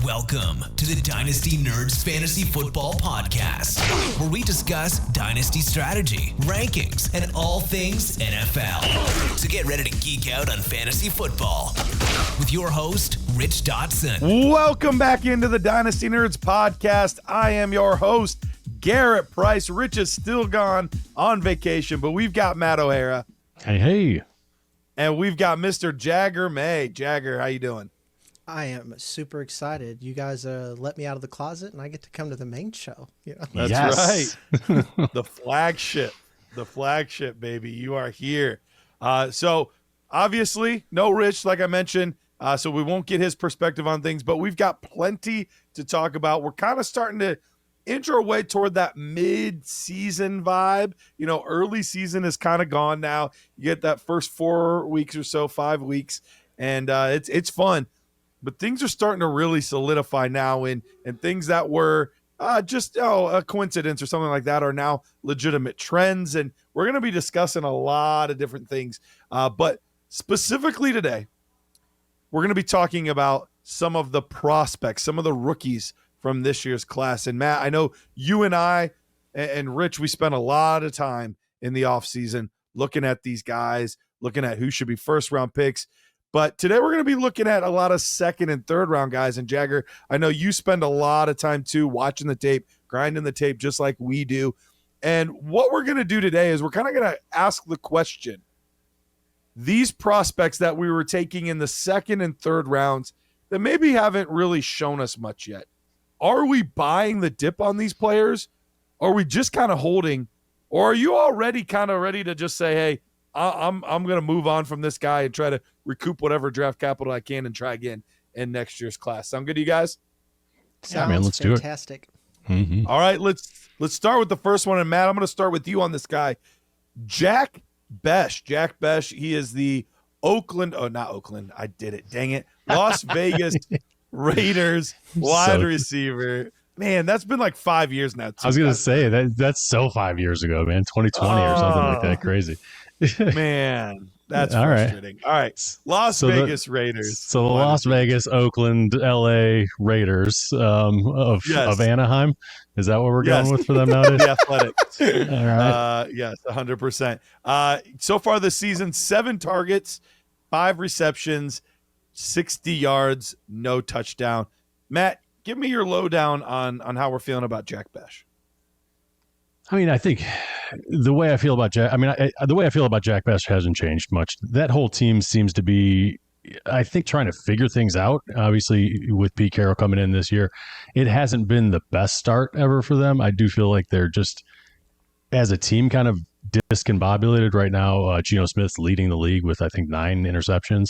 Welcome to the Dynasty Nerds Fantasy Football Podcast, where we discuss Dynasty strategy, rankings, and all things NFL. So get ready to geek out on fantasy football with your host, Rich Dotson. Welcome back into the Dynasty Nerds Podcast. I am your host, Garret Price. Rich is still gone on vacation, but we've got Matt O'Hara. Hey. And we've got Mr. Jagger May. Jagger, how you doing? I am super excited. You guys let me out of the closet, and I get to come to the main show. You know? That's right. The flagship, baby. You are here. So obviously, no Rich, like I mentioned, so we won't get his perspective on things, but we've got plenty to talk about. We're kind of starting to inch our way toward that mid-season vibe. You know, early season is kind of gone now. You get that first 4 weeks or so, 5 weeks, and it's fun. But things are starting to really solidify now, and things that were just a coincidence or something like that are now legitimate trends. And we're going to be discussing a lot of different things. But specifically today, we're going to be talking about some of the prospects, some of the rookies from this year's class. And Matt, I know you and I and Rich, we spent a lot of time in the offseason looking at these guys, looking at who should be first-round picks. But today we're going to be looking at a lot of second and third round guys. And Jagger, I know you spend a lot of time too watching the tape, grinding the tape just like we do. And what we're going to do today is we're kind of going to ask the question, these prospects that we were taking in the second and third rounds that maybe haven't really shown us much yet, are we buying the dip on these players? Are we just kind of holding? Or are you already kind of ready to just say, hey, I'm going to move on from this guy and try to recoup whatever draft capital I can and try again in next year's class? Sound good to you guys? Sounds man, let's fantastic. do it. Mm-hmm. All right, let's start with the first one. And Matt, I'm going to start with you on this guy, Jack Bech. Jack Bech, he is the Las Vegas Raiders wide receiver. Man, that's been like 5 years now. I was going to say that's so 5 years ago, man. 2020 or something like that. Crazy. Man, that's All frustrating. All right. Las Vegas Raiders. So the Las Vegas, Oakland, LA Raiders of Anaheim. Is that what we're going with for them nowadays? The Athletics. All right. Yes, 100%. So far this season, 7 targets, 5 receptions, 60 yards, no touchdown. Matt, give me your lowdown on how we're feeling about Jack Bech. I mean, I think the way I feel about Jack Bech hasn't changed much. That whole team seems to be, I think, trying to figure things out. Obviously, with Pete Carroll coming in this year, it hasn't been the best start ever for them. I do feel like they're just, as a team, kind of discombobulated right now. Geno Smith's leading the league with, I think, 9 interceptions.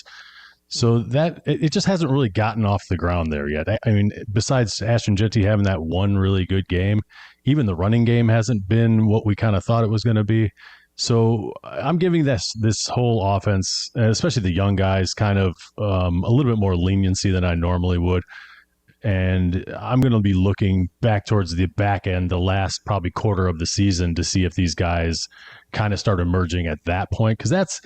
So that it just hasn't really gotten off the ground there yet. I mean, besides Ashton Jeanty having that one really good game, even the running game hasn't been what we kind of thought it was going to be. So I'm giving this whole offense, especially the young guys, kind of a little bit more leniency than I normally would. And I'm going to be looking back towards the back end, the last probably quarter of the season, to see if these guys kind of start emerging at that point, because that's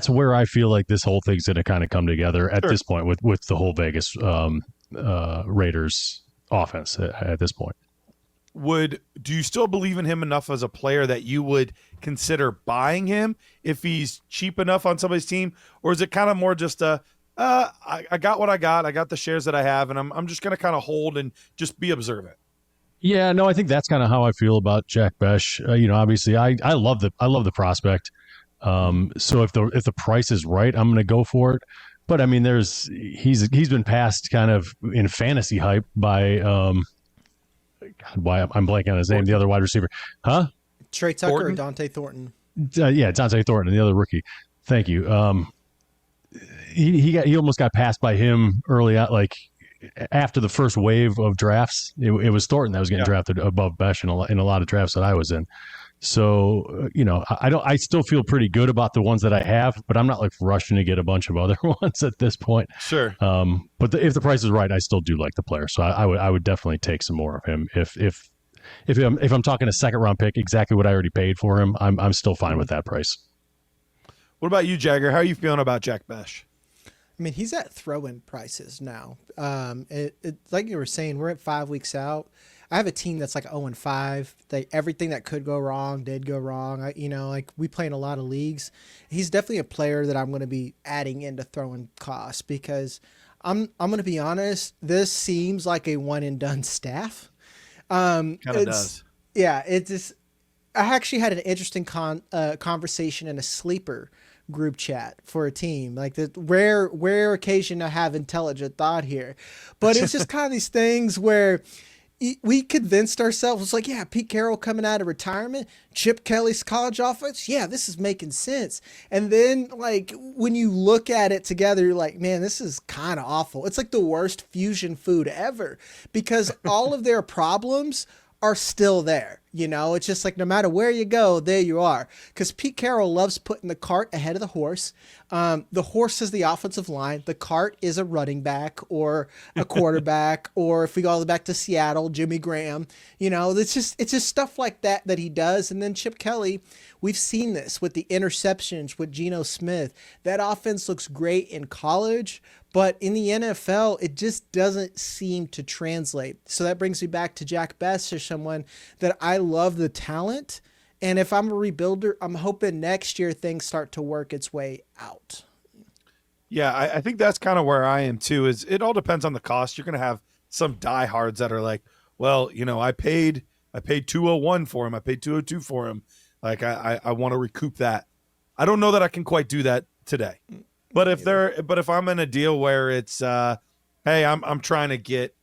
where I feel like this whole thing's going to kind of come together at this point with the whole Vegas Raiders offense at this point. Do you still believe in him enough as a player that you would consider buying him if he's cheap enough on somebody's team? Or is it kind of more just I got what I got the shares that I have, and I'm just going to kind of hold and just be observant? Yeah, no, I think that's kind of how I feel about Jack Bech. Obviously I love the prospect. So if the price is right, I'm going to go for it. But I mean, he's been passed kind of in fantasy hype by I'm blanking on his name, the other wide receiver, huh? Trey Tucker Thornton? or Dante Thornton? Yeah, Dante Thornton, the other rookie. Thank you. He almost got passed by him early out, like after the first wave of drafts. It was Thornton that was getting drafted above Bech in a lot of drafts that I was in. So, I still feel pretty good about the ones that I have, but I'm not like rushing to get a bunch of other ones at this point. Sure. But if the price is right, I still do like the player. So I would definitely take some more of him. If I'm talking a second round pick, exactly what I already paid for him, I'm still fine with that price. What about you, Jagger? How are you feeling about Jack Bech? I mean, he's at throw-in prices now. Like you were saying, we're at 5 weeks out. I have a team that's like 0-5. Everything that could go wrong did go wrong. Like we play in a lot of leagues. He's definitely a player that I'm going to be adding into throwing costs because I'm going to be honest. This seems like a one and done staff. Kind of does. Yeah, it just. I actually had an interesting conversation in a sleeper group chat for a team, like the rare occasion to have intelligent thought here, but it's just kind of these things where we convinced ourselves, it's like, yeah, Pete Carroll coming out of retirement, Chip Kelly's college offense, yeah, this is making sense. And then like when you look at it together, you're like, man, this is kind of awful. It's like the worst fusion food ever because all of their problems are still there. It's just like no matter where you go, there you are. Because Pete Carroll loves putting the cart ahead of the horse. The horse is the offensive line. The cart is a running back or a quarterback, or if we go all the way back to Seattle, Jimmy Graham. It's just stuff like that he does. And then Chip Kelly, we've seen this with the interceptions with Geno Smith. That offense looks great in college, but in the NFL, it just doesn't seem to translate. So that brings me back to Jack Best, or someone that I love the talent. And if I'm a rebuilder, I'm hoping next year things start to work its way out. Yeah, I think that's kind of where I am too. Is it all depends on the cost. You're going to have some diehards that are like, well, I paid 201 for him. I paid 202 for him. Like I want to recoup that. I don't know that I can quite do that today. But if I'm in a deal where it's, hey, I'm trying to get,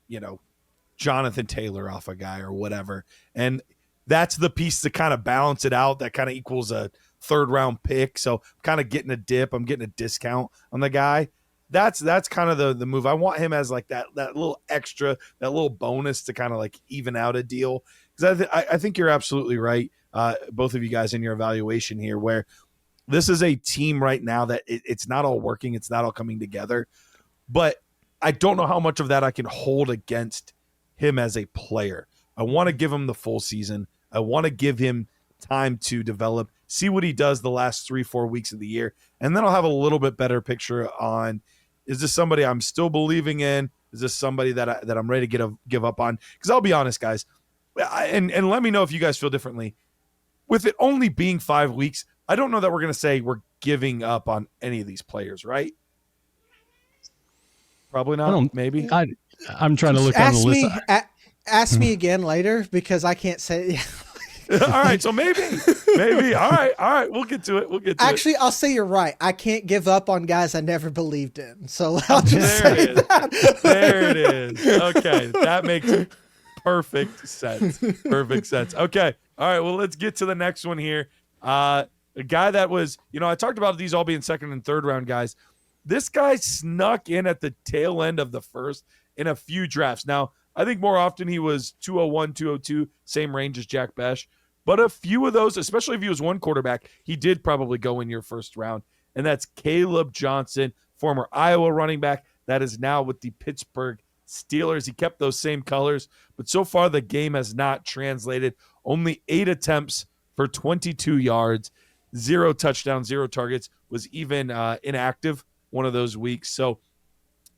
Jonathan Taylor off a guy or whatever, and that's the piece to kind of balance it out. That kind of equals a 3rd round pick. So I'm kind of getting a dip. I'm getting a discount on the guy. That's kind of the move. I want him as like that little extra, that little bonus to kind of like even out a deal. Because I think you're absolutely right, both of you guys, in your evaluation here, where this is a team right now that it's not all working. It's not all coming together. But I don't know how much of that I can hold against him as a player. I want to give him the full season. I want to give him time to develop, see what he does the last 3-4 weeks of the year. And then I'll have a little bit better picture on, is this somebody I'm still believing in? Is this somebody that I'm ready to give up on? Because I'll be honest, guys, and let me know if you guys feel differently. With it only being 5 weeks, I don't know that we're going to say we're giving up on any of these players, right? Probably not. Maybe. I'm trying to look on the list. Ask me again later because I can't say. All right, so maybe. All right. We'll get to it. Actually, I'll say you're right. I can't give up on guys I never believed in. So I'll just say that. There it is. Okay, that makes perfect sense. Okay. All right. Well, let's get to the next one here. A guy that was, I talked about these all being 2nd and 3rd round guys. This guy snuck in at the tail end of the 1st in a few drafts. Now, I think more often he was 201, 202, same range as Jack Bech. But a few of those, especially if he was one quarterback, he did probably go in your 1st round. And that's Kaleb Johnson, former Iowa running back that is now with the Pittsburgh Steelers. He kept those same colors, but so far the game has not translated. Only 8 attempts for 22 yards, 0 touchdowns, 0 targets, was even inactive one of those weeks. So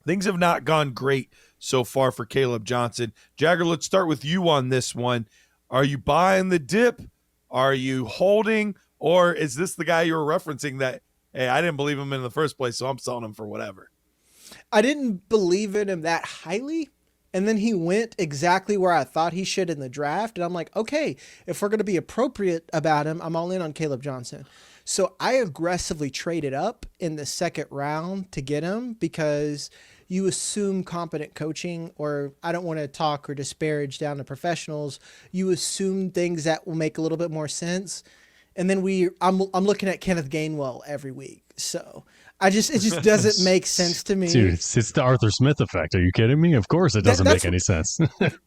things have not gone great so far for Kaleb Johnson. Jagger, let's start with you on this one. Are you buying the dip? Are you holding? Or is this the guy you were referencing that, hey, I didn't believe him in the first place, so I'm selling him for whatever? I didn't believe in him that highly. And then he went exactly where I thought he should in the draft. And I'm like, okay, if we're going to be appropriate about him, I'm all in on Kaleb Johnson. So I aggressively traded up in the 2nd round to get him because you assume competent coaching, or I don't want to talk or disparage down to professionals. You assume things that will make a little bit more sense. And then I'm looking at Kenneth Gainwell every week. So it just doesn't make sense to me. Dude, it's the Arthur Smith effect. Are you kidding me? Of course it doesn't make any sense.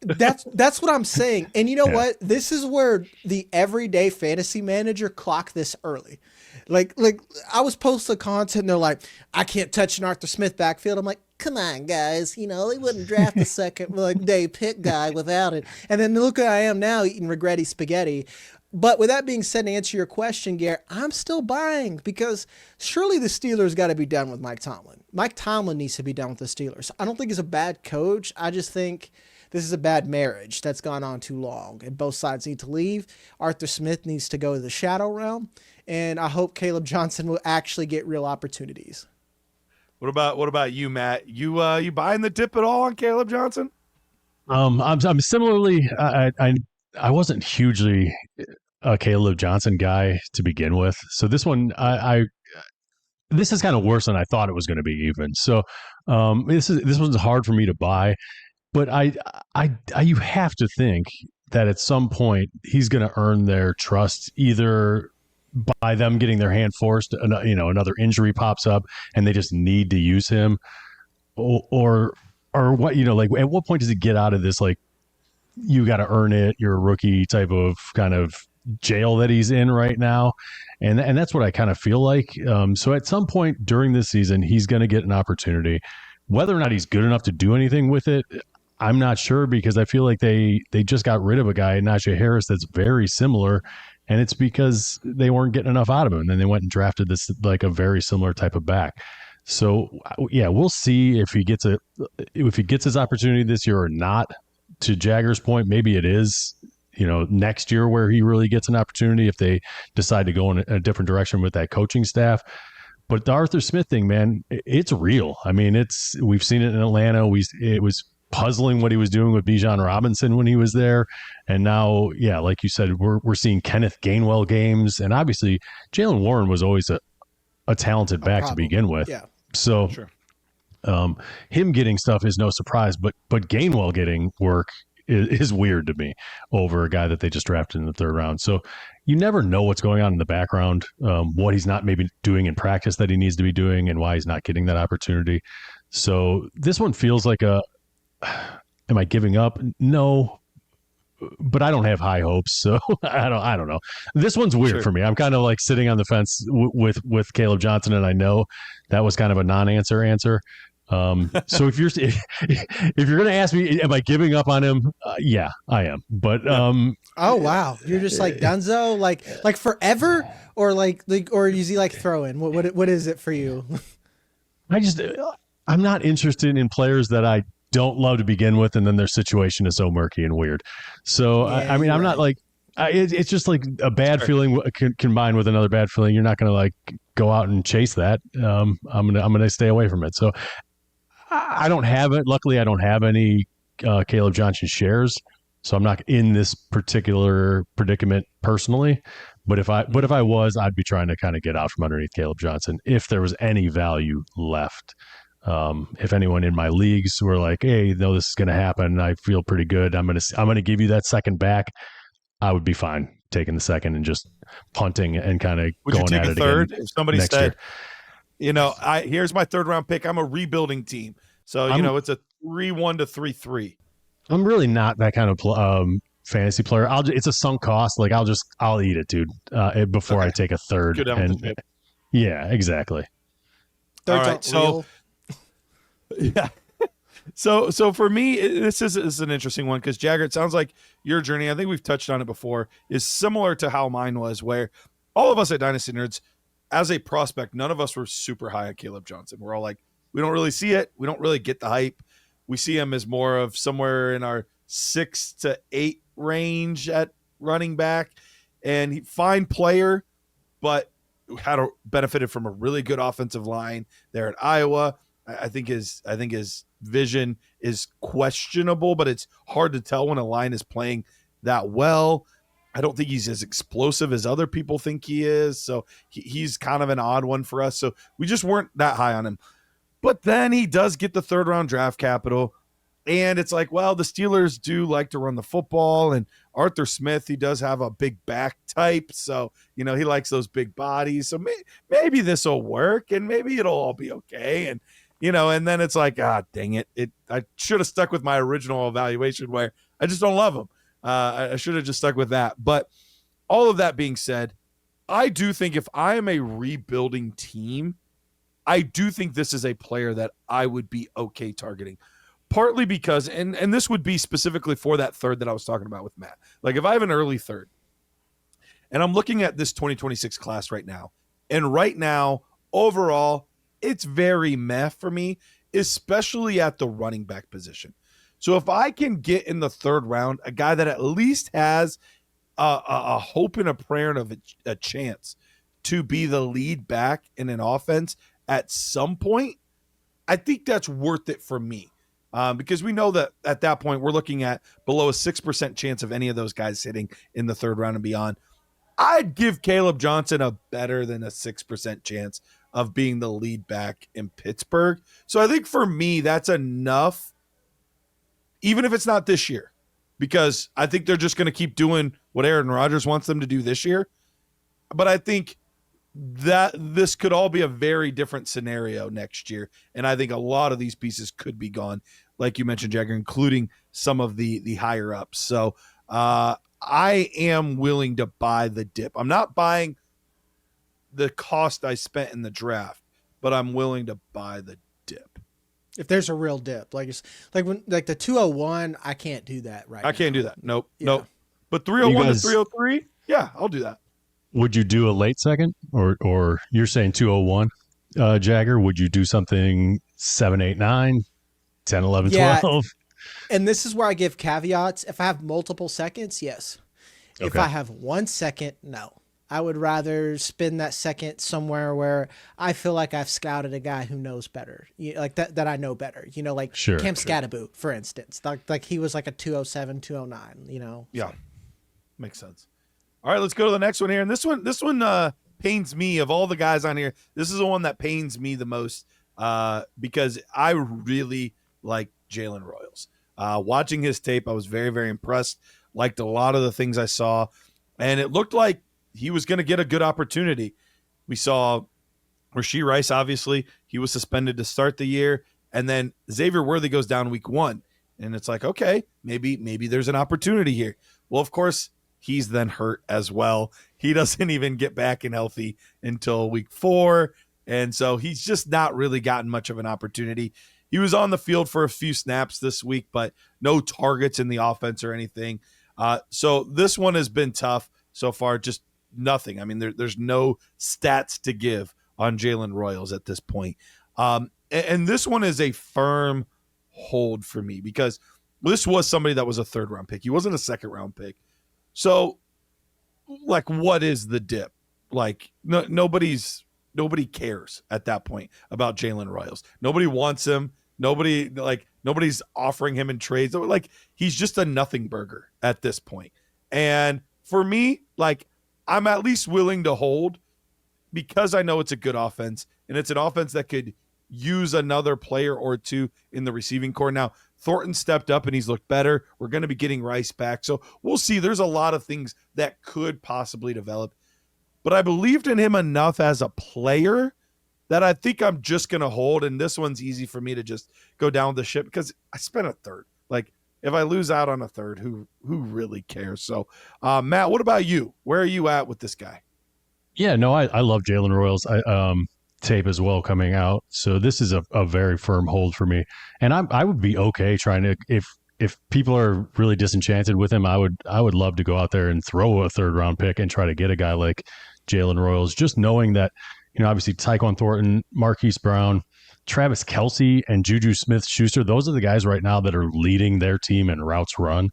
That's what I'm saying. And you know what? This is where the everyday fantasy manager clocked this early. Like I was posting content and they're like, I can't touch an Arthur Smith backfield. I'm like, come on, guys. They wouldn't draft the 2nd day pick guy without it. And then look where I am now eating regretty spaghetti. But with that being said, to answer your question, Garrett, I'm still buying because surely the Steelers got to be done with Mike Tomlin. Mike Tomlin needs to be done with the Steelers. I don't think he's a bad coach. I just think this is a bad marriage that's gone on too long, and both sides need to leave. Arthur Smith needs to go to the shadow realm, and I hope Caleb Johnson will actually get real opportunities. What about you, Matt? You buying the dip at all on Caleb Johnson? I'm similarly. I wasn't hugely a Caleb Johnson guy to begin with, so this one this is kind of worse than I thought it was going to be. Even so, this one's hard for me to buy, but you have to think that at some point he's going to earn their trust, either by them getting their hand forced, another injury pops up and they just need to use him, or what, like at what point does it get out of this, like, you got to earn it, you're a rookie type of kind of jail that he's in right now. And that's what I kind of feel like. So at some point during this season, he's going to get an opportunity. Whether or not he's good enough to do anything with it, I'm not sure, because I feel like they just got rid of a guy, Tre Harris, that's very similar. And it's because they weren't getting enough out of him. And then they went and drafted this, like, a very similar type of back. So yeah, we'll see if he gets his opportunity this year or not. To Jagger's point, maybe it is, next year where he really gets an opportunity if they decide to go in a different direction with that coaching staff. But the Arthur Smith thing, man, it's real. I mean, we've seen it in Atlanta. It was puzzling what he was doing with Bijan Robinson when he was there. And now, yeah, like you said, we're seeing Kenneth Gainwell games. And obviously Jaylen Warren was always a talented back to begin with. Yeah. So sure. Him getting stuff is no surprise, but Gainwell getting work is weird to me over a guy that they just drafted in the third round. So you never know what's going on in the background, what he's not maybe doing in practice that he needs to be doing, and why he's not getting that opportunity. So this one feels like am I giving up? No, but I don't have high hopes. So I don't know. This one's weird for me. I'm kind of like sitting on the fence with Caleb Johnson, and I know that was kind of a non-answer answer. So if you're going to ask me, am I giving up on him? Yeah, I am. But oh wow, you're just like Dunzo, like forever, or or is he like throwing? What is it for you? I'm not interested in players that I don't love to begin with, and then their situation is so murky and weird. So Yeah, I'm right. not like it's just like a bad feeling combined with another bad feeling. You're not going to like go out and chase that. I'm gonna stay away from it. So I don't have it. Luckily, I don't have any Caleb Johnson shares, so I'm not in this particular predicament personally. But if I was, I'd be trying to kind of get out from underneath Caleb Johnson if there was any value left. If anyone in my leagues were like, "Hey, no, this is going to happen. I feel pretty good. I'm gonna give you that second back," I would be fine taking the second and just punting and kind of going at it again. Would you take a third if somebody said, here's my third round pick. I'm a rebuilding team. So, it's a 3-1 to 3-3. I'm really not that kind of fantasy player. It's a sunk cost. Like I'll eat it, dude, before I take a third. Good and, yeah, exactly. All right. So, yeah. So for me, this is an interesting one because Jagger, it sounds like your journey, I think we've touched on it before, is similar to how mine was, where all of us at Dynasty Nerds, as a prospect, none of us were super high on Caleb Johnson. We're all like, we don't really see it. We don't really get the hype. We see him as more of somewhere in our 6 to 8 range at running back, and fine player, but benefited from a really good offensive line there at Iowa. I think his vision is questionable, but it's hard to tell when a line is playing that well. I don't think he's as explosive as other people think he is. So he's kind of an odd one for us. So we just weren't that high on him. But then he does get the third round draft capital. And it's like, well, the Steelers do like to run the football. And Arthur Smith, he does have a big back type. So, he likes those big bodies. So maybe this will work and maybe it'll all be okay. And, and then it's like, dang it. I should have stuck with my original evaluation where I just don't love him. I should have just stuck with that. But all of that being said, I do think if I am a rebuilding team, I do think this is a player that I would be okay targeting. Partly because, and this would be specifically for that third that I was talking about with Matt. Like if I have an early third And I'm looking at this 2026 class right now. And right now, overall, it's very meh for me, especially at the running back position. So if I can get in the third round a guy that at least has a hope and a prayer and a chance to be the lead back in an offense at some point, I think that's worth it for me. Because we know that at that point we're looking at below a 6% chance of any of those guys hitting in the third round and beyond. I'd give Caleb Johnson a better than a 6% chance of being the lead back in Pittsburgh. So I think for me, that's enough, even if it's not this year, because I think they're just going to keep doing what Aaron Rodgers wants them to do this year. But I think that this could all be a very different scenario next year. And I think a lot of these pieces could be gone, like you mentioned, Jagger, including some of the higher ups. So I am willing to buy the dip. I'm not buying the cost I spent in the draft, but I'm willing to buy the dip. If there's a real dip, like the 201, I can't do that right now. I can't do that. Nope. Yeah. Nope. But 301 to 303, yeah, I'll do that. Would you do a late second, or you're saying 201, Jagger? Would you do something 7, 8, 9, 10, 11, 12? And this is where I give caveats. If I have multiple seconds, yes. If Okay. I have 1 second, no. I would rather spend that second somewhere where I feel like I've scouted a guy who knows better, like that I know better. Like Sure, Cam sure. Scattaboo, for instance. Like he was like a 207, 209. Yeah, makes sense. All right, let's go to the next one here. And this one pains me of all the guys on here. This is the one that pains me the most because I really like Jalen Royals. Watching his tape, I was very, very impressed. Liked a lot of the things I saw, and it looked like he was going to get a good opportunity. We saw Rashee Rice, obviously. He was suspended to start the year, and then Xavier Worthy goes down week 1. And it's like, okay, maybe there's an opportunity here. Well, of course, he's then hurt as well. He doesn't even get back and healthy until week 4, and so he's just not really gotten much of an opportunity. He was on the field for a few snaps this week, but no targets in the offense or anything. So this one has been tough so far, just nothing. I mean, there's no stats to give on Jalen Royals at this point. And this one is a firm hold for me because this was somebody that was a third-round pick. He wasn't a second-round pick. So, like, what is the dip? Like, nobody cares at that point about Jalen Royals. Nobody wants him. Nobody's offering him in trades. Like, he's just a nothing burger at this point. And for me, like, I'm at least willing to hold because I know it's a good offense, and it's an offense that could use another player or two in the receiving core. Now, Thornton stepped up and he's looked better. We're going to be getting Rice back. So we'll see. There's a lot of things that could possibly develop. But I believed in him enough as a player that I think I'm just going to hold. And this one's easy for me to just go down the ship because I spent a third. Like, if I lose out on a third, who really cares? So, Matt, what about you? Where are you at with this guy? Yeah, no, I love Jalen Royals. Tape as well coming out. So this is a very firm hold for me. And I would be okay trying to, if people are really disenchanted with him, I would love to go out there and throw a third round pick and try to get a guy like Jalen Royals, just knowing that, obviously Tyquan Thornton, Marquise Brown, Travis Kelce, and Juju Smith-Schuster, those are the guys right now that are leading their team in routes run.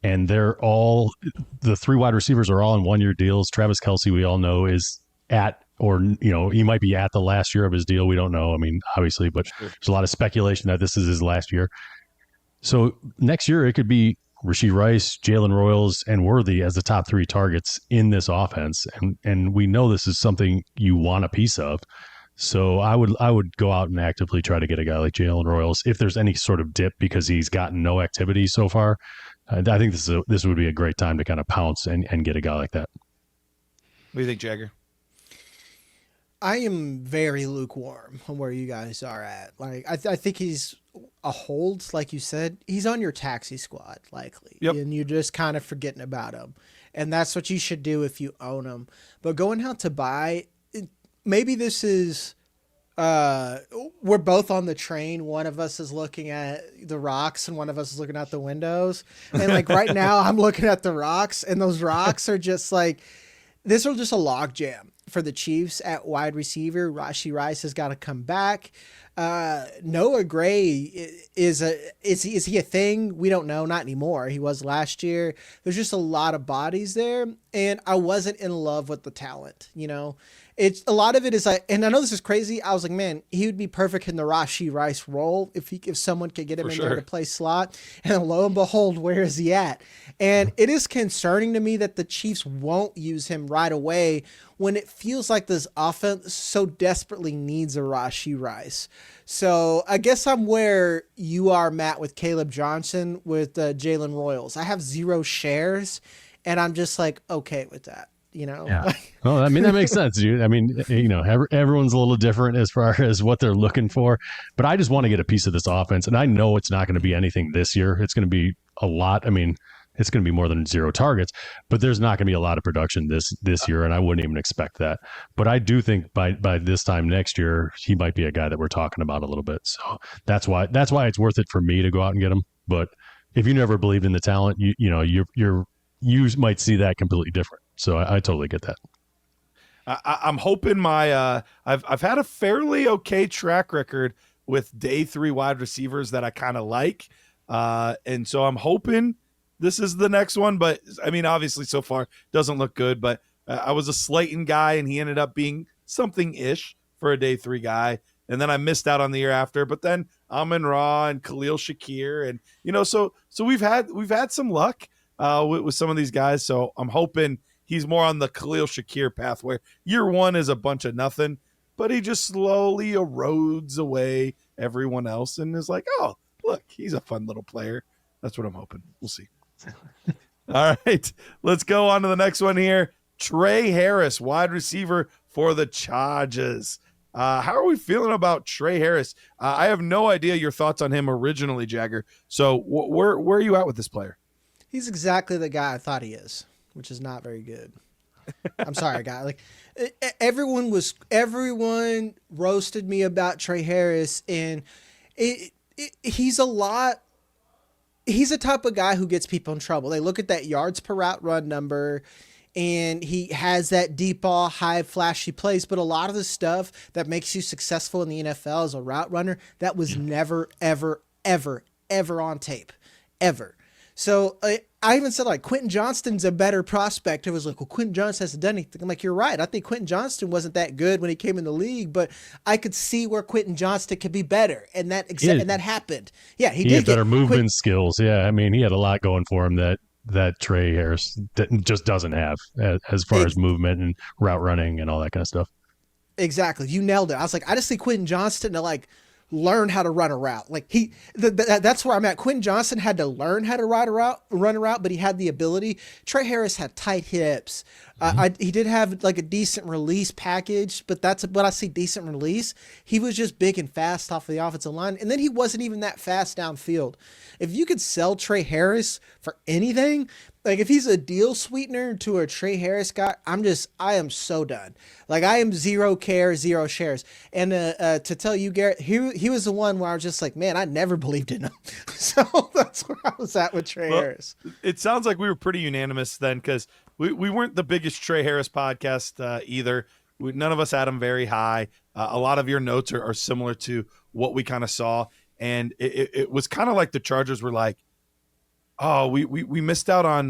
And they're all, the 3 wide receivers are all in 1-year deals. Travis Kelce, we all know, is at, or, he might be at the last year of his deal. We don't know. I mean, obviously, but there's a lot of speculation that this is his last year. So next year, it could be Rashee Rice, Jalen Royals, and Worthy as the top 3 targets in this offense. And we know this is something you want a piece of. So I would go out and actively try to get a guy like Jalen Royals if there's any sort of dip because he's gotten no activity so far. I think this would be a great time to kind of pounce and get a guy like that. What do you think, Jagger? I am very lukewarm on where you guys are at. Like, I think he's a hold, like you said. He's on your taxi squad, likely. Yep. And you're just kind of forgetting about him. And that's what you should do if you own him. But going out to buy, maybe this is, we're both on the train. One of us is looking at the rocks and one of us is looking out the windows. And like right now I'm looking at the rocks and those rocks are just like, this was just a logjam for the Chiefs at wide receiver. Rashee Rice has got to come back. Noah Gray is he a thing? We don't know. Not anymore. He was last year. There's just a lot of bodies there, and I wasn't in love with the talent. It's a lot of it is like, and I know this is crazy. I was like, man, he would be perfect in the Rashee Rice role if someone could get him in there to play slot. And lo and behold, where is he at? And it is concerning to me that the Chiefs won't use him right away when it feels like this offense so desperately needs a Rashee Rice. So I guess I'm where you are, Matt, with Kaleb Johnson with Jalen Royals. I have 0 shares, and I'm just like, okay with that. Yeah. Well, I mean, that makes sense, dude. I mean, everyone's a little different as far as what they're looking for, but I just want to get a piece of this offense. And I know it's not going to be anything this year. It's going to be a lot. I mean, it's going to be more than 0 targets, but there's not going to be a lot of production this year. And I wouldn't even expect that. But I do think by this time next year, he might be a guy that we're talking about a little bit. So that's why it's worth it for me to go out and get him. But if you never believed in the talent, you might see that completely different. So I totally get that. I'm hoping I've had a fairly okay track record with day 3 wide receivers that I kind of like. And so I'm hoping this is the next one. But I mean, obviously so far doesn't look good, but I was a Slayton guy and he ended up being something-ish for a day 3 guy. And then I missed out on the year after, but then Amon-Ra and Khalil Shakir. And, so we've had some luck with some of these guys. So I'm hoping he's more on the Khalil Shakir path where year 1 is a bunch of nothing, but he just slowly erodes away everyone else and is like, oh, look, he's a fun little player. That's what I'm hoping. We'll see. All right, let's go on to the next one here. Tre Harris, wide receiver for the Chargers. How are we feeling about Tre Harris? I have no idea your thoughts on him originally, Jagger. So where are you at with this player? He's exactly the guy I thought he is, which is not very good. I'm sorry, guy. Like everyone roasted me about Tre Harris, and he's a type of guy who gets people in trouble. They look at that yards per route run number, and he has that deep ball, high flashy plays, but a lot of the stuff that makes you successful in the NFL as a route runner, that was never, ever, ever, ever on tape, ever. So I even said, like, Quentin Johnston's a better prospect. It was like, well, Quentin Johnston hasn't done anything. I'm like, you're right. I think Quentin Johnston wasn't that good when he came in the league, but I could see where Quentin Johnston could be better. And that happened. Yeah, he did had better movement skills. Yeah, I mean, he had a lot going for him that Tre Harris just doesn't have as far as movement and route running and all that kind of stuff. Exactly. You nailed it. I was like, I just see Quentin Johnston to, like, learn how to run a route. Like that's where I'm at. Quentin Johnston had to learn how to run a route, but he had the ability. Tre Harris had tight hips. He did have like a decent release package, but that's what I see, decent release. He was just big and fast off the offensive line, and then he wasn't even that fast downfield. If you could sell Tre Harris for anything, like if he's a deal sweetener to a Tre Harris guy, I am so done. Like I am 0 shares. And to tell you, Garrett, he was the one where I was just like, man, I never believed in him. So that's where I was at with Tre Harris. It sounds like we were pretty unanimous then, because we weren't the biggest Tre Harris podcast either. None of us had him very high. A lot of your notes are similar to what we kind of saw. And it was kind of like the Chargers were like, oh, we missed out on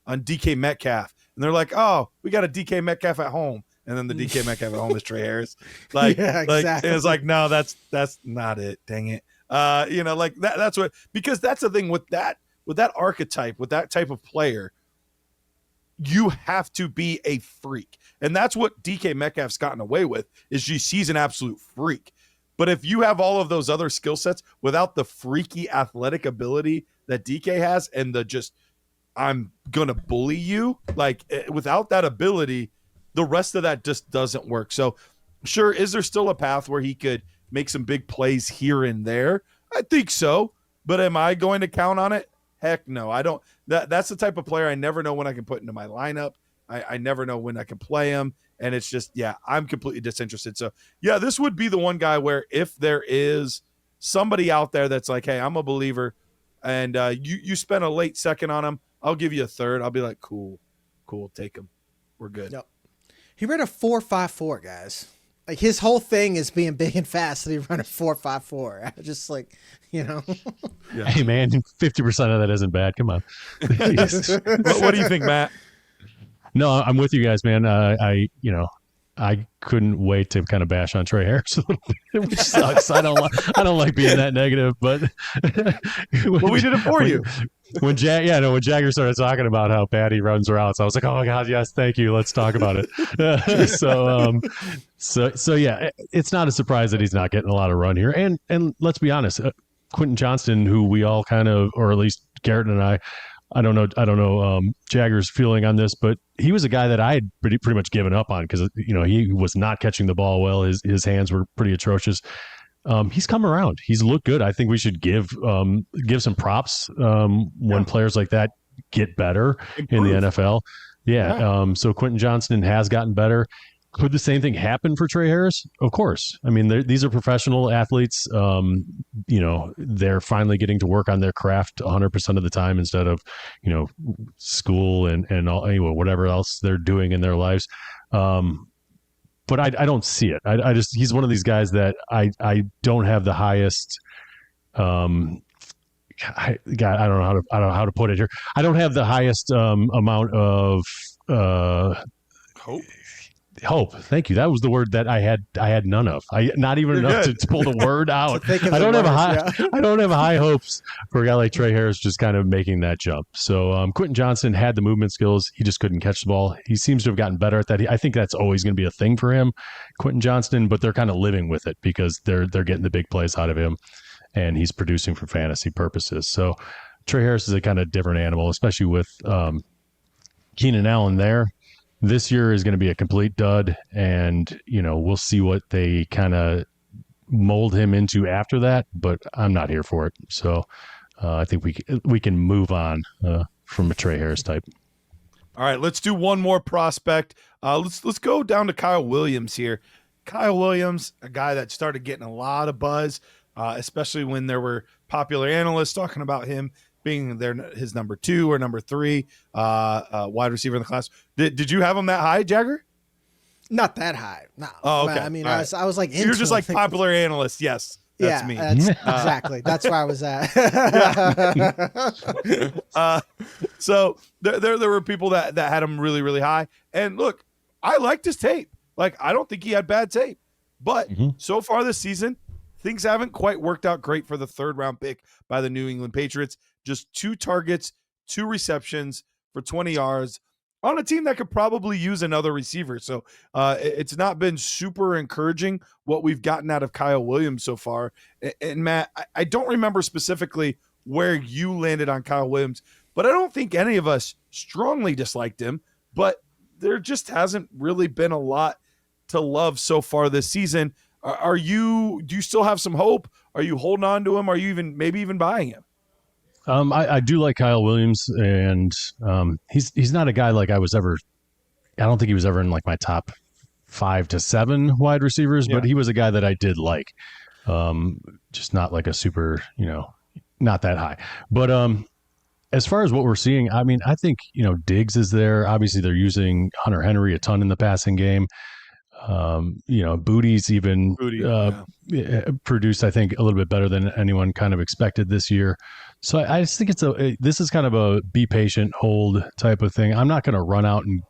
DK Metcalf. And they're like, oh, we got a DK Metcalf at home. And then the DK Metcalf at home is Tre Harris. Like, yeah, exactly. And it's like, no, that's not it. Dang it. Like that's what, because that's the thing with that archetype, with that type of player, you have to be a freak. And that's what DK Metcalf's gotten away with, is he's an absolute freak. But if you have all of those other skill sets without the freaky athletic ability that DK has, and the just, I'm going to bully you, like without that ability, the rest of that just doesn't work. So sure, is there still a path where he could make some big plays here and there? I think so. But am I going to count on it? Heck no. I don't. That's the type of player I never know when I can put into my lineup. I never know when I can play him. And it's just, I'm completely disinterested. So, this would be the one guy where if there is somebody out there that's like, hey, I'm a believer, and you spent a late second on him, I'll give you a third. I'll be like, cool, take him. we're good. Yep. He ran a 4.54, guys. Like his whole thing is being big and fast, and he ran a 4.54. I just like, Yeah. Hey man, 50% of that isn't bad. Come on. What do you think, Matt? No, I'm with you guys, man. I couldn't wait to kind of bash on Tre Harris a little bit, which sucks. I don't like being that negative, but Well, we did it for you. When Jagger started talking about how bad he runs routes, I was like, oh my God, yes, thank you. Let's talk about it. So yeah, it's not a surprise that he's not getting a lot of run here. And let's be honest, Quentin Johnston, who we all kind of, or at least Garrett and I don't know Jagger's feeling on this, but he was a guy that I had pretty much given up on because he was not catching the ball well. His hands were pretty atrocious. He's come around. He's looked good. I think we should give some props when players like that get better in the NFL. Yeah. So Quentin Johnston has gotten better. Could the same thing happen for Tre Harris? Of course. I mean, these are professional athletes. They're finally getting to work on their craft 100% of the time instead of, school and all, anyway, whatever else they're doing in their lives. But I don't see it. I just, he's one of these guys that I don't have the highest, I don't know how to put it here. I don't have the highest amount of hope. Thank you. That was the word that I had none of. Not even enough to pull the word out. I don't have high hopes for a guy like Tre Harris just kind of making that jump. So Quentin Johnston had the movement skills. He just couldn't catch the ball. He seems to have gotten better at that. I think that's always going to be a thing for him, Quentin Johnston, but they're kind of living with it because they're getting the big plays out of him and he's producing for fantasy purposes. So Tre Harris is a kind of different animal, especially with Keenan Allen there. This year is going to be a complete dud, and we'll see what they kind of mold him into after that. But I'm not here for it, so I think we can move on from a Tre Harris type. All right, let's do one more prospect. Let's go down to Kyle Williams here. Kyle Williams, a guy that started getting a lot of buzz, especially when there were popular analysts talking about him being his number 2 or number 3 wide receiver in the class. Did you have him that high, Jagger? Not that high. No. Oh, okay. I mean, I was like, you're just like popular analyst. Yes, that's me. Exactly. That's where I was at. So there were people that had him really, really high. And look, I liked his tape. Like, I don't think he had bad tape, but so far this season, things haven't quite worked out great for the 3rd round pick by the New England Patriots. Just 2 targets, 2 receptions for 20 yards on a team that could probably use another receiver. So it's not been super encouraging what we've gotten out of Kyle Williams so far. And Matt, I don't remember specifically where you landed on Kyle Williams, but I don't think any of us strongly disliked him, but there just hasn't really been a lot to love so far this season. Do you still have some hope? Are you holding on to him? Are you maybe even buying him? I do like Kyle Williams, and he's not a guy like I don't think he was ever in like my top 5 to 7 wide receivers, but he was a guy that I did like. Just not like a super, not that high. But as far as what we're seeing, I mean, I think, Diggs is there. Obviously they're using Hunter Henry a ton in the passing game. Booty's even produced, I think, a little bit better than anyone kind of expected this year. So I just think this is kind of a be patient, hold type of thing. I'm not going to run out and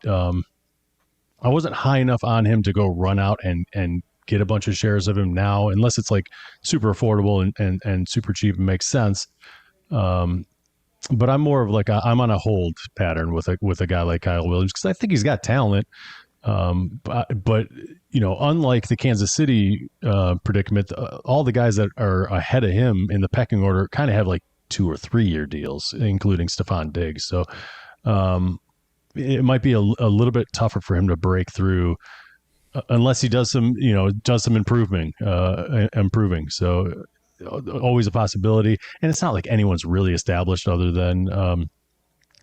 I wasn't high enough on him to go run out and get a bunch of shares of him now, unless it's like super affordable and super cheap and makes sense. But I'm more of like I'm on a hold pattern with a guy like Kyle Williams because I think he's got talent. But unlike the Kansas City predicament, all the guys that are ahead of him in the pecking order kind of have like 2 or 3 year deals, including Stefon Diggs. So it might be a little bit tougher for him to break through unless he does some improving. So always a possibility. And it's not like anyone's really established other than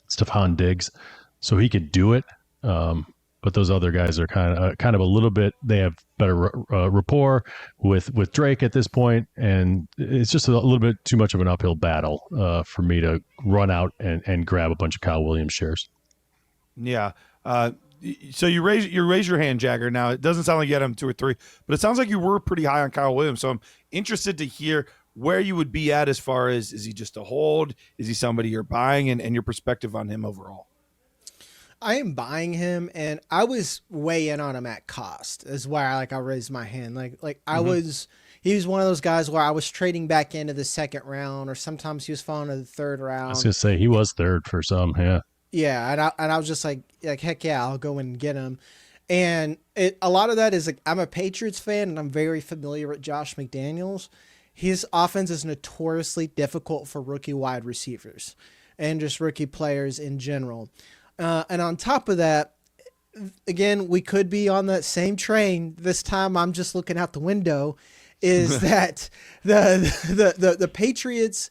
Stefon Diggs, so he could do it. But those other guys are kind of a little bit. They have better rapport with Drake at this point, and it's just a little bit too much of an uphill battle for me to run out and grab a bunch of Kyle Williams shares. Yeah, So you raise your hand, Jagger. Now it doesn't sound like you had him 2 or 3, but it sounds like you were pretty high on Kyle Williams. So I'm interested to hear where you would be at as far as, is he just a hold? Is he somebody you're buying, and your perspective on him overall? I am buying him, and I was way in on him at cost. Is why I raised my hand. He was one of those guys where I was trading back into the second round, or sometimes he was falling to the third round. I was gonna say he was third for some, yeah. Yeah, and I was just like heck yeah, I'll go and get him. And a lot of that is like, I'm a Patriots fan, and I'm very familiar with Josh McDaniels. His offense is notoriously difficult for rookie wide receivers and just rookie players in general. And on top of that, again, we could be on that same train. This time I'm just looking out the window, is that the Patriots,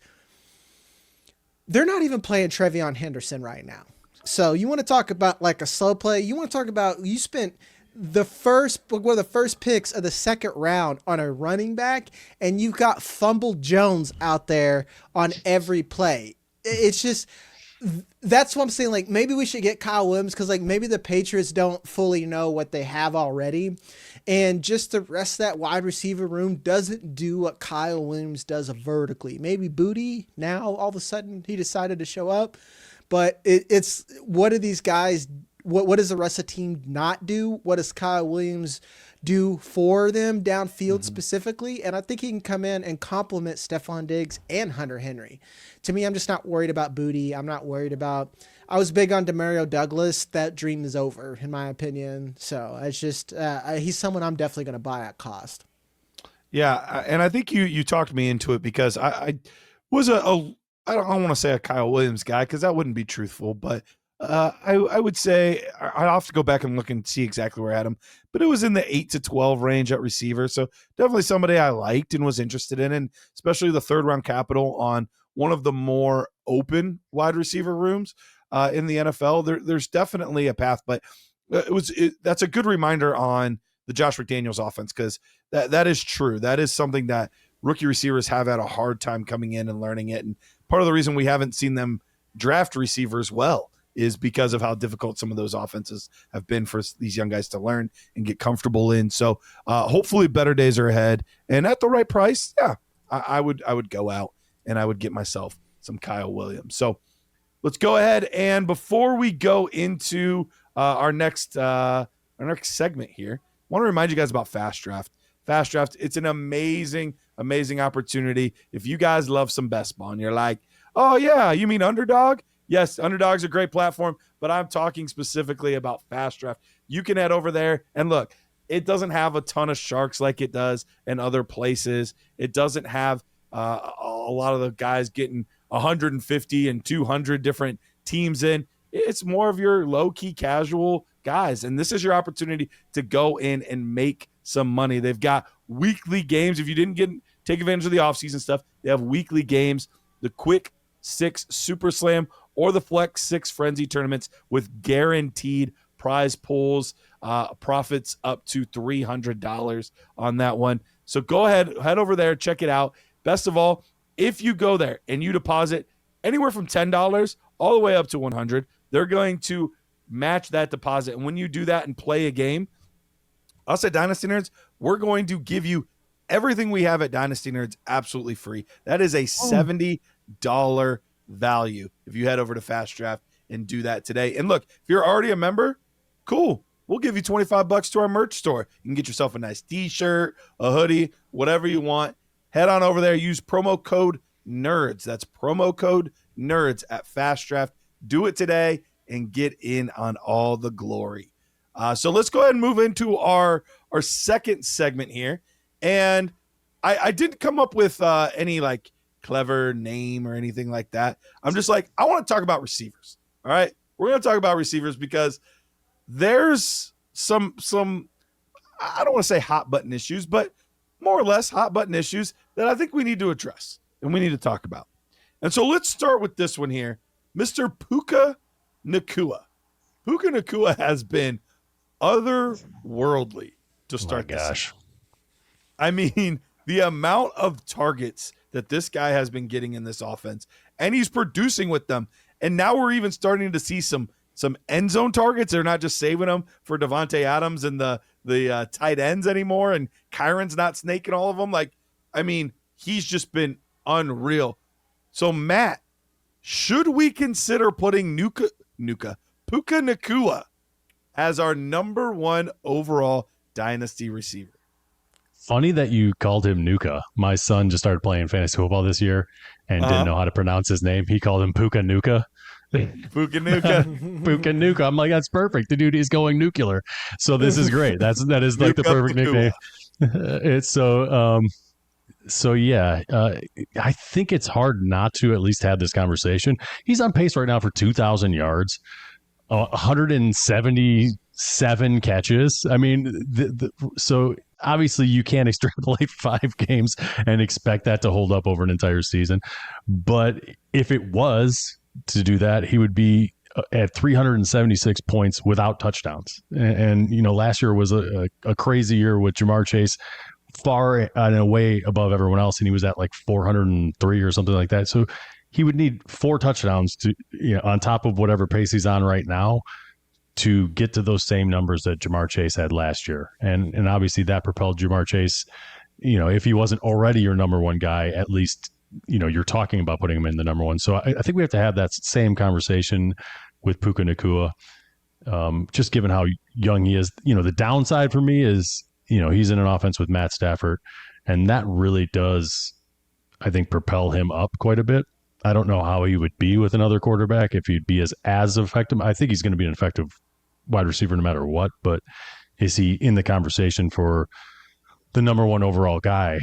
they're not even playing Trevion Henderson right now. So you want to talk about like a slow play? You want to talk about, you spent one of the first picks of the second round on a running back, and you've got Fumble Jones out there on every play. It's just, that's what I'm saying. Like, maybe we should get Kyle Williams, because like maybe the Patriots don't fully know what they have already, and just the rest of that wide receiver room doesn't do what Kyle Williams does vertically. Maybe Booty, now all of a sudden he decided to show up, but it's what do these guys? What does the rest of the team not do? What does Kyle Williams do for them downfield specifically? And I think he can come in and complement Stefon Diggs and Hunter Henry. To me, I'm just not worried about Booty. I'm not worried about. I was big on Demario Douglas. That dream is over, in my opinion. So it's just he's someone I'm definitely going to buy at cost. Yeah, and I think you talked me into it, because I was I don't want to say a Kyle Williams guy, because that wouldn't be truthful, but I would say I'd have to go back and look and see exactly where I had him, but it was in the 8 to 12 range at receiver. So definitely somebody I liked and was interested in, and especially the third round capital on one of the more open wide receiver rooms in the NFL. There's definitely a path, but that's a good reminder on the Josh McDaniels offense, because that is true. That is something that rookie receivers have had a hard time coming in and learning it. And part of the reason we haven't seen them draft receivers well is because of how difficult some of those offenses have been for these young guys to learn and get comfortable in. So hopefully better days are ahead, and at the right price. Yeah, I would go out and I would get myself some Kyle Williams. So let's go ahead, and before we go into our next segment here, I want to remind you guys about FastDraft. FastDraft, it's an amazing opportunity. If you guys love some best ball and you're like, oh yeah, you mean Underdog? Yes, Underdog's a great platform, but I'm talking specifically about FastDraft. You can head over there and look, it doesn't have a ton of sharks like it does in other places. It doesn't have a lot of the guys getting 150 and 200 different teams in. It's more of your low-key casual guys, and this is your opportunity to go in and make some money. They've got weekly games. If you didn't take advantage of the offseason stuff, they have weekly games, the Quick 6 Super Slam or the Flex 6 Frenzy tournaments with guaranteed prize pools, profits up to $300 on that one. So go ahead, head over there, check it out. Best of all, if you go there and you deposit anywhere from $10 all the way up to $100, they're going to match that deposit. And when you do that and play a game, us at Dynasty Nerds, we're going to give you everything we have at Dynasty Nerds absolutely free. That is a $70 value if you head over to FastDraft and do that today. And look, if you're already a member, cool. We'll give you $25 to our merch store. You can get yourself a nice t-shirt, a hoodie, whatever you want. Head on over there. Use promo code NERDS. That's promo code NERDS at FastDraft. Do it today and get in on all the glory. So let's go ahead and move into our second segment here. And I didn't come up with any like clever name or anything like that. I'm just like, I want to talk about receivers. All right. We're going to talk about receivers because there's some, I don't want to say hot button issues, but more or less hot button issues that I think we need to address and we need to talk about. And so let's start with this one here. Mr. Puka Nacua. Puka Nacua has been otherworldly to start this season. I mean, the amount of targets that this guy has been getting in this offense, and he's producing with them. And now we're even starting to see some some end zone targets. They're not just saving them for Devontae Adams and the tight ends anymore, and Kyron's not snaking all of them. Like, I mean, he's just been unreal. So, Matt, should we consider putting Puka Nacua as our number 1 overall dynasty receiver? Funny that you called him Nuka. My son just started playing fantasy football this year and didn't know how to pronounce his name. He called him Puka Nacua. Puka Nacua. Puka Nacua. I'm like, that's perfect. The dude is going nuclear. So this is great. That is like the perfect nickname. It's so yeah. I think it's hard not to at least have this conversation. He's on pace right now for 2,000 yards, 177 catches. I mean, so obviously you can't extrapolate 5 games and expect that to hold up over an entire season. But if it was to do that, he would be at 376 points without touchdowns. And last year was a crazy year with Ja'Marr Chase far and away above everyone else. And he was at like 403 or something like that. So he would need 4 touchdowns to, on top of whatever pace he's on right now, to get to those same numbers that Ja'Marr Chase had last year. And obviously that propelled Ja'Marr Chase, if he wasn't already your number 1 guy, at least, you're talking about putting him in the number 1. So I think we have to have that same conversation with Puka Nacua, just given how young he is. The downside for me is, he's in an offense with Matt Stafford, and that really does, I think, propel him up quite a bit. I don't know how he would be with another quarterback, if he'd be as effective. I think he's going to be an effective wide receiver no matter what, but is he in the conversation for the number 1 overall guy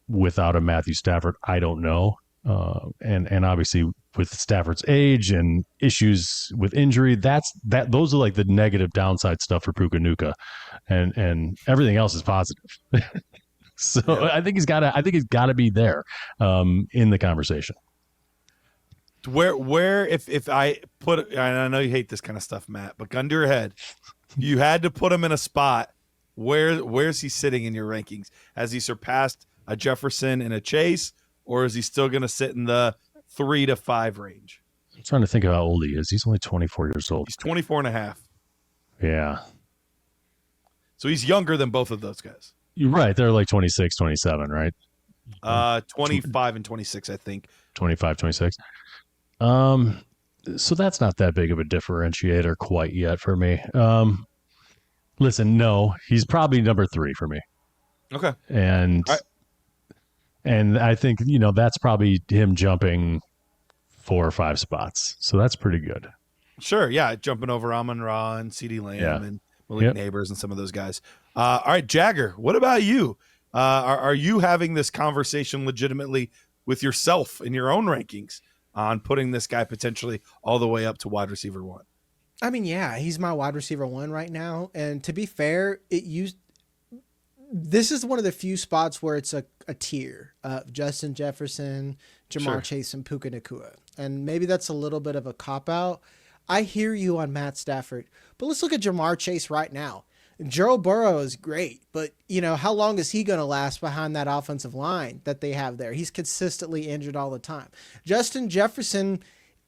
without a Matthew Stafford? I don't know. And obviously with Stafford's age and issues with injury, those are like the negative downside stuff for Puka Nacua, and everything else is positive. So yeah. I think he's got to be there in the conversation. Where if I put, and I know you hate this kind of stuff, Matt, but gun to your head, you had to put him in a spot. Where's he sitting in your rankings? Has he surpassed a Jefferson and a Chase, or is he still going to sit in the 3 to 5 range? I'm trying to think of how old he is. He's only 24 years old. He's 24 and a half. Yeah. So he's younger than both of those guys. You're right. They're like 26, 27, right? 25 and 26, I think. 25, 26. So that's not that big of a differentiator quite yet for me. Listen, no, he's probably number 3 for me. Okay. And I think, that's probably him jumping 4 or 5 spots. So that's pretty good. Sure. Yeah. Jumping over Amon-Ra and CeeDee Lamb and Malik Neighbors and some of those guys. All right, Jagger, what about you? Are you having this conversation legitimately with yourself in your own rankings on putting this guy potentially all the way up to wide receiver 1? I mean, yeah, he's my wide receiver 1 right now. And to be fair, this is one of the few spots where it's a tier of Justin Jefferson, Ja'Marr Chase, and Puka Nacua. And maybe that's a little bit of a cop-out. I hear you on Matt Stafford, but let's look at Ja'Marr Chase right now. Joe Burrow is great, but how long is he going to last behind that offensive line that they have there? He's consistently injured all the time. Justin Jefferson,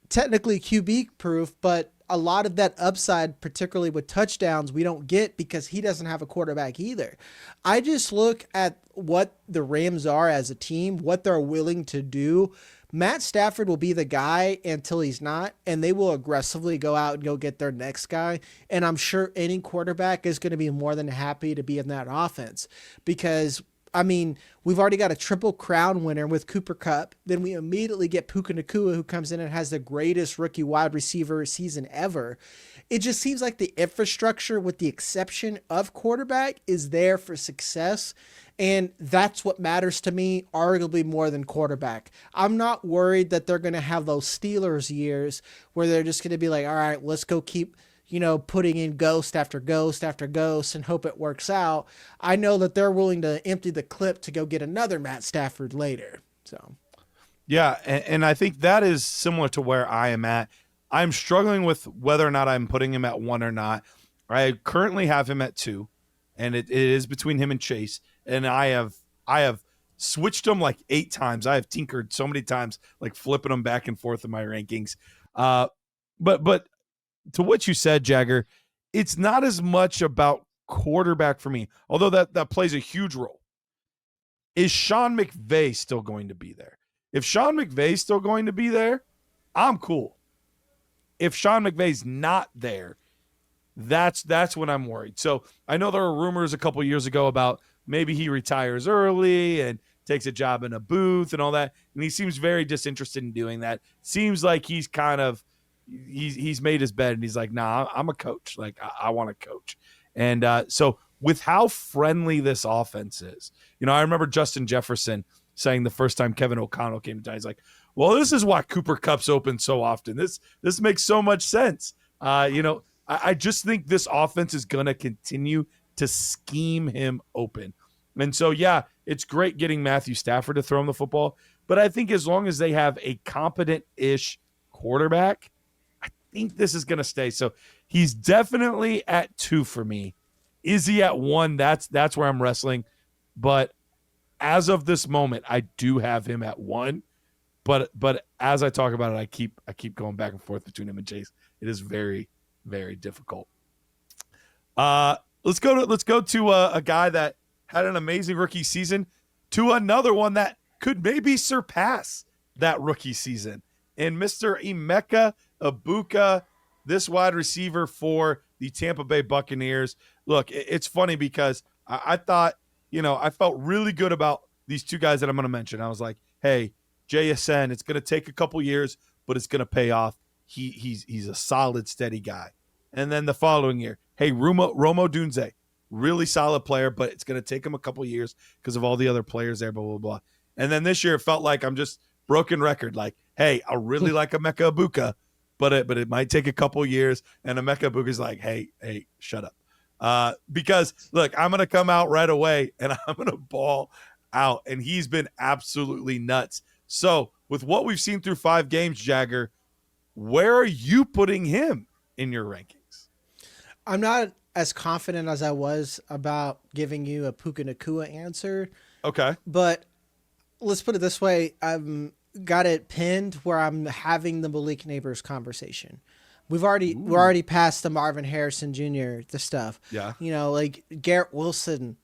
technically QB proof, but a lot of that upside, particularly with touchdowns, we don't get because he doesn't have a quarterback either. I just look at what the Rams are as a team, what they're willing to do. Matt Stafford will be the guy until he's not, and they will aggressively go out and go get their next guy. And I'm sure any quarterback is going to be more than happy to be in that offense because, I mean, we've already got a triple crown winner with Cooper Kupp. Then we immediately get Puka Nacua, who comes in and has the greatest rookie wide receiver season ever. It just seems like the infrastructure, with the exception of quarterback, is there for success. And that's what matters to me, arguably more than quarterback. I'm not worried that they're going to have those Steelers years where they're just going to be like, all right, let's go keep, putting in ghost after ghost after ghost and hope it works out. I know that they're willing to empty the clip to go get another Matt Stafford later. So, yeah, and I think that is similar to where I am at. I'm struggling with whether or not I'm putting him at 1 or not. I currently have him at 2, and it is between him and Chase. And I have switched them like 8 times. I have tinkered so many times, like flipping them back and forth in my rankings. But to what you said, Jagger, it's not as much about quarterback for me, although that plays a huge role. Is Sean McVay still going to be there? If Sean McVay's still going to be there, I'm cool. If Sean McVay's not there, that's when I'm worried. So I know there were rumors a couple years ago about maybe he retires early and takes a job in a booth and all that, and he seems very disinterested in doing that. Seems like he's kind of he's made his bed and he's like, nah, I'm a coach. Like I want to coach. And so with how friendly this offense is, I remember Justin Jefferson saying the first time Kevin O'Connell came to town, he's like, well, this is why Cooper Kupp's open so often. This makes so much sense. I just think this offense is going to continue to scheme him open. And so, yeah, it's great getting Matthew Stafford to throw him the football, but I think as long as they have a competent-ish quarterback, I think this is going to stay. So he's definitely at 2 for me. Is he at 1? That's where I'm wrestling. But as of this moment, I do have him at 1. But as I talk about it, I keep going back and forth between him and Chase. It is very, very difficult. Let's go to a guy that had an amazing rookie season to another one that could maybe surpass that rookie season. And Mr. Emeka Egbuka, this wide receiver for the Tampa Bay Buccaneers. Look, it's funny because I thought, I felt really good about these two guys that I'm going to mention. I was like, hey, JSN, it's going to take a couple years, but it's going to pay off. He's a solid, steady guy. And then the following year, hey, Romo Dunze, really solid player, but it's going to take him a couple years because of all the other players there, blah, blah, blah. And then this year it felt like I'm just broken record. Like, hey, I really like Emeka Egbuka, but it might take a couple years. And Emeka Egbuka's like, hey, shut up. Because, look, I'm going to come out right away and I'm going to ball out. And he's been absolutely nuts. So with what we've seen through 5 games, Jagger, where are you putting him in your rankings? I'm not as confident as I was about giving you a Puka Nacua answer. Okay. But let's put it this way. I've got it pinned where I'm having the Malik Neighbors conversation. We're already past the Marvin Harrison Jr. the stuff. Yeah. Like Garrett Wilson.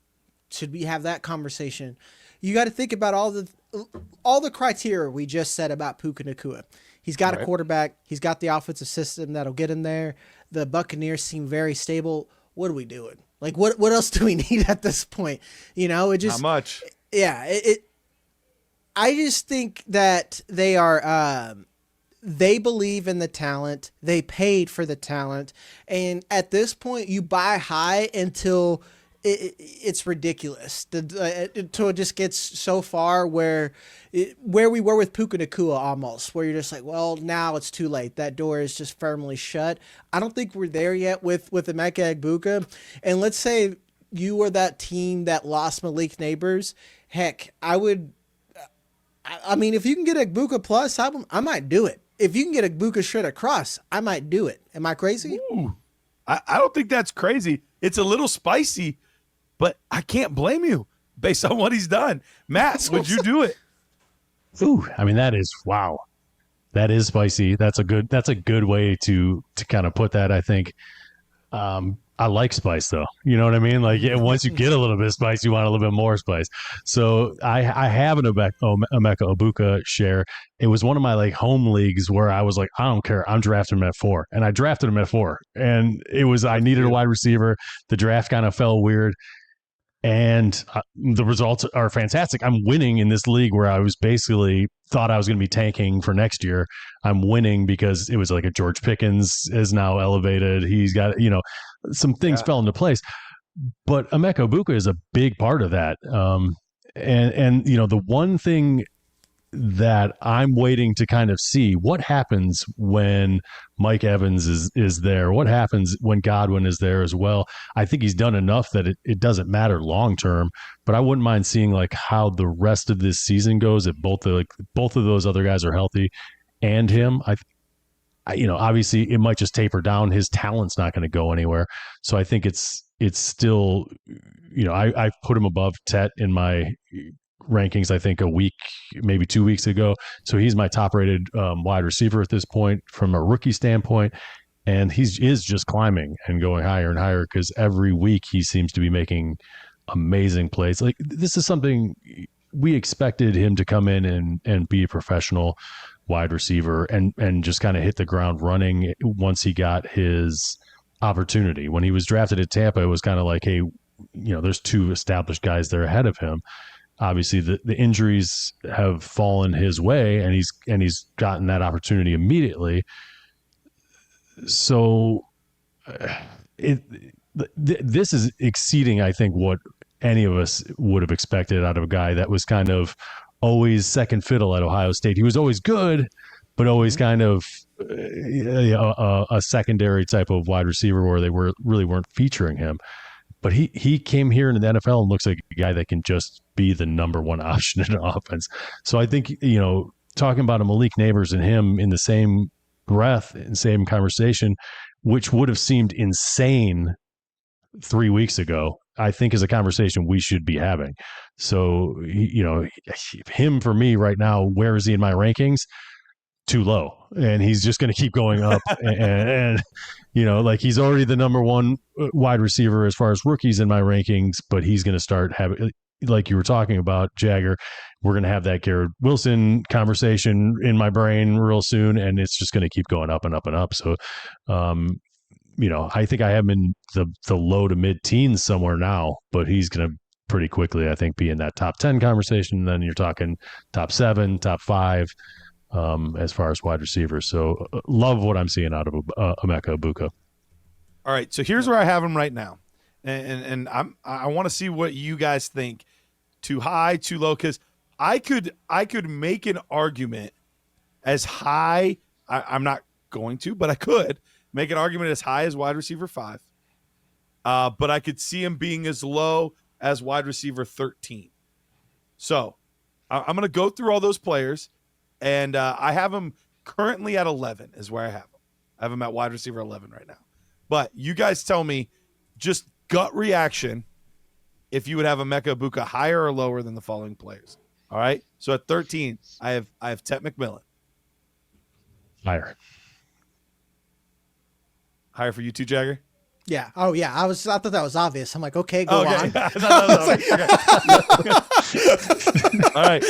Should we have that conversation? You got to think about all the criteria we just said about Puka Nacua. He's got a quarterback. He's got the offensive system that'll get him there. The Buccaneers seem very stable. What are we doing? Like, what else do we need at this point? It just not much. Yeah. I just think that they are. They believe in the talent. They paid for the talent, and at this point, you buy high until it's ridiculous. Until it just gets so far where we were with Puka Nacua almost, where you're just like, well, now it's too late. That door is just firmly shut. I don't think we're there yet with Emeka Egbuka. And let's say you were that team that lost Malik Neighbors. Heck, I mean, if you can get Egbuka plus, I might do it. If you can get Egbuka straight across, I might do it. Am I crazy? Ooh, I don't think that's crazy. It's a little spicy, but I can't blame you based on what he's done. Matt, would you do it? Ooh, I mean, that is, wow. That is spicy. That's a good way to kind of put that, I think. I like spice though. You know what I mean? Like, once you get a little bit of spice, you want a little bit more spice. So I have an Emeka Egbuka share. It was one of my home leagues where I was like, I don't care. I'm drafting him at 4, and I drafted him at 4. And I needed a wide receiver. The draft kind of fell weird. And the results are fantastic. I'm winning in this league where I was basically thought I was going to be tanking for next year. I'm winning because it was like a George Pickens is now elevated. He's got, some things fell into place. But Emeka Egbuka is a big part of that. And the one thing that I'm waiting to kind of see, what happens when Mike Evans is there? What happens when Godwin is there as well? I think he's done enough that it doesn't matter long term, but I wouldn't mind seeing how the rest of this season goes if both of those other guys are healthy and him. I obviously it might just taper down. His talent's not going to go anywhere. So I think it's still, I've put him above Tet in my rankings, I think maybe 2 weeks ago. So he's my top rated wide receiver at this point from a rookie standpoint. and is just climbing and going higher and higher because every week he seems to be making amazing plays. Like, this is something we expected him to come in and be a professional wide receiver and just kind of hit the ground running once he got his opportunity. When he was drafted at Tampa, it was kind of like, hey, there's two established guys there ahead of him. Obviously the injuries have fallen his way, and he's gotten that opportunity immediately. So this is exceeding, I think, what any of us would have expected out of a guy that was kind of always second fiddle at Ohio State. He was always good, but always kind of a secondary type of wide receiver where they really weren't featuring him. But he came here in the NFL and looks like a guy that can just be the number one option in offense. So I think, talking about a Malik Neighbors and him in the same breath and same conversation, which would have seemed insane 3 weeks ago, I think is a conversation we should be having. So, him for me right now, where is he in my rankings? Too low. And he's just going to keep going up. and he's already the number one wide receiver as far as rookies in my rankings, but he's going to start having, like you were talking about, Jagger, we're going to have that Garrett Wilson conversation in my brain real soon, and it's just going to keep going up and up and up. So, I think I have him in the low to mid teens somewhere now, but he's going to pretty quickly, I think, be in that top 10 conversation. And then you're talking top 7, top 5 as far as wide receivers. So love what I'm seeing out of Emeka Egbuka. All right, so here's where I have him right now, and I want to see what you guys think. Too high, too low? Because I could make an argument as high. I'm not going to, but I could make an argument as high as wide receiver 5. But I could see him being as low as wide receiver 13. So I'm going to go through all those players, and I have him currently at 11 is where I have him. I have him at wide receiver 11 right now. But you guys tell me, just gut reaction, if you would have Emeka Egbuka higher or lower than the following players. All right. So at 13, I have Tet McMillan. Higher. Higher for you too, Jagger? Yeah. Oh yeah. I thought that was obvious. I'm like, okay, go on. All right.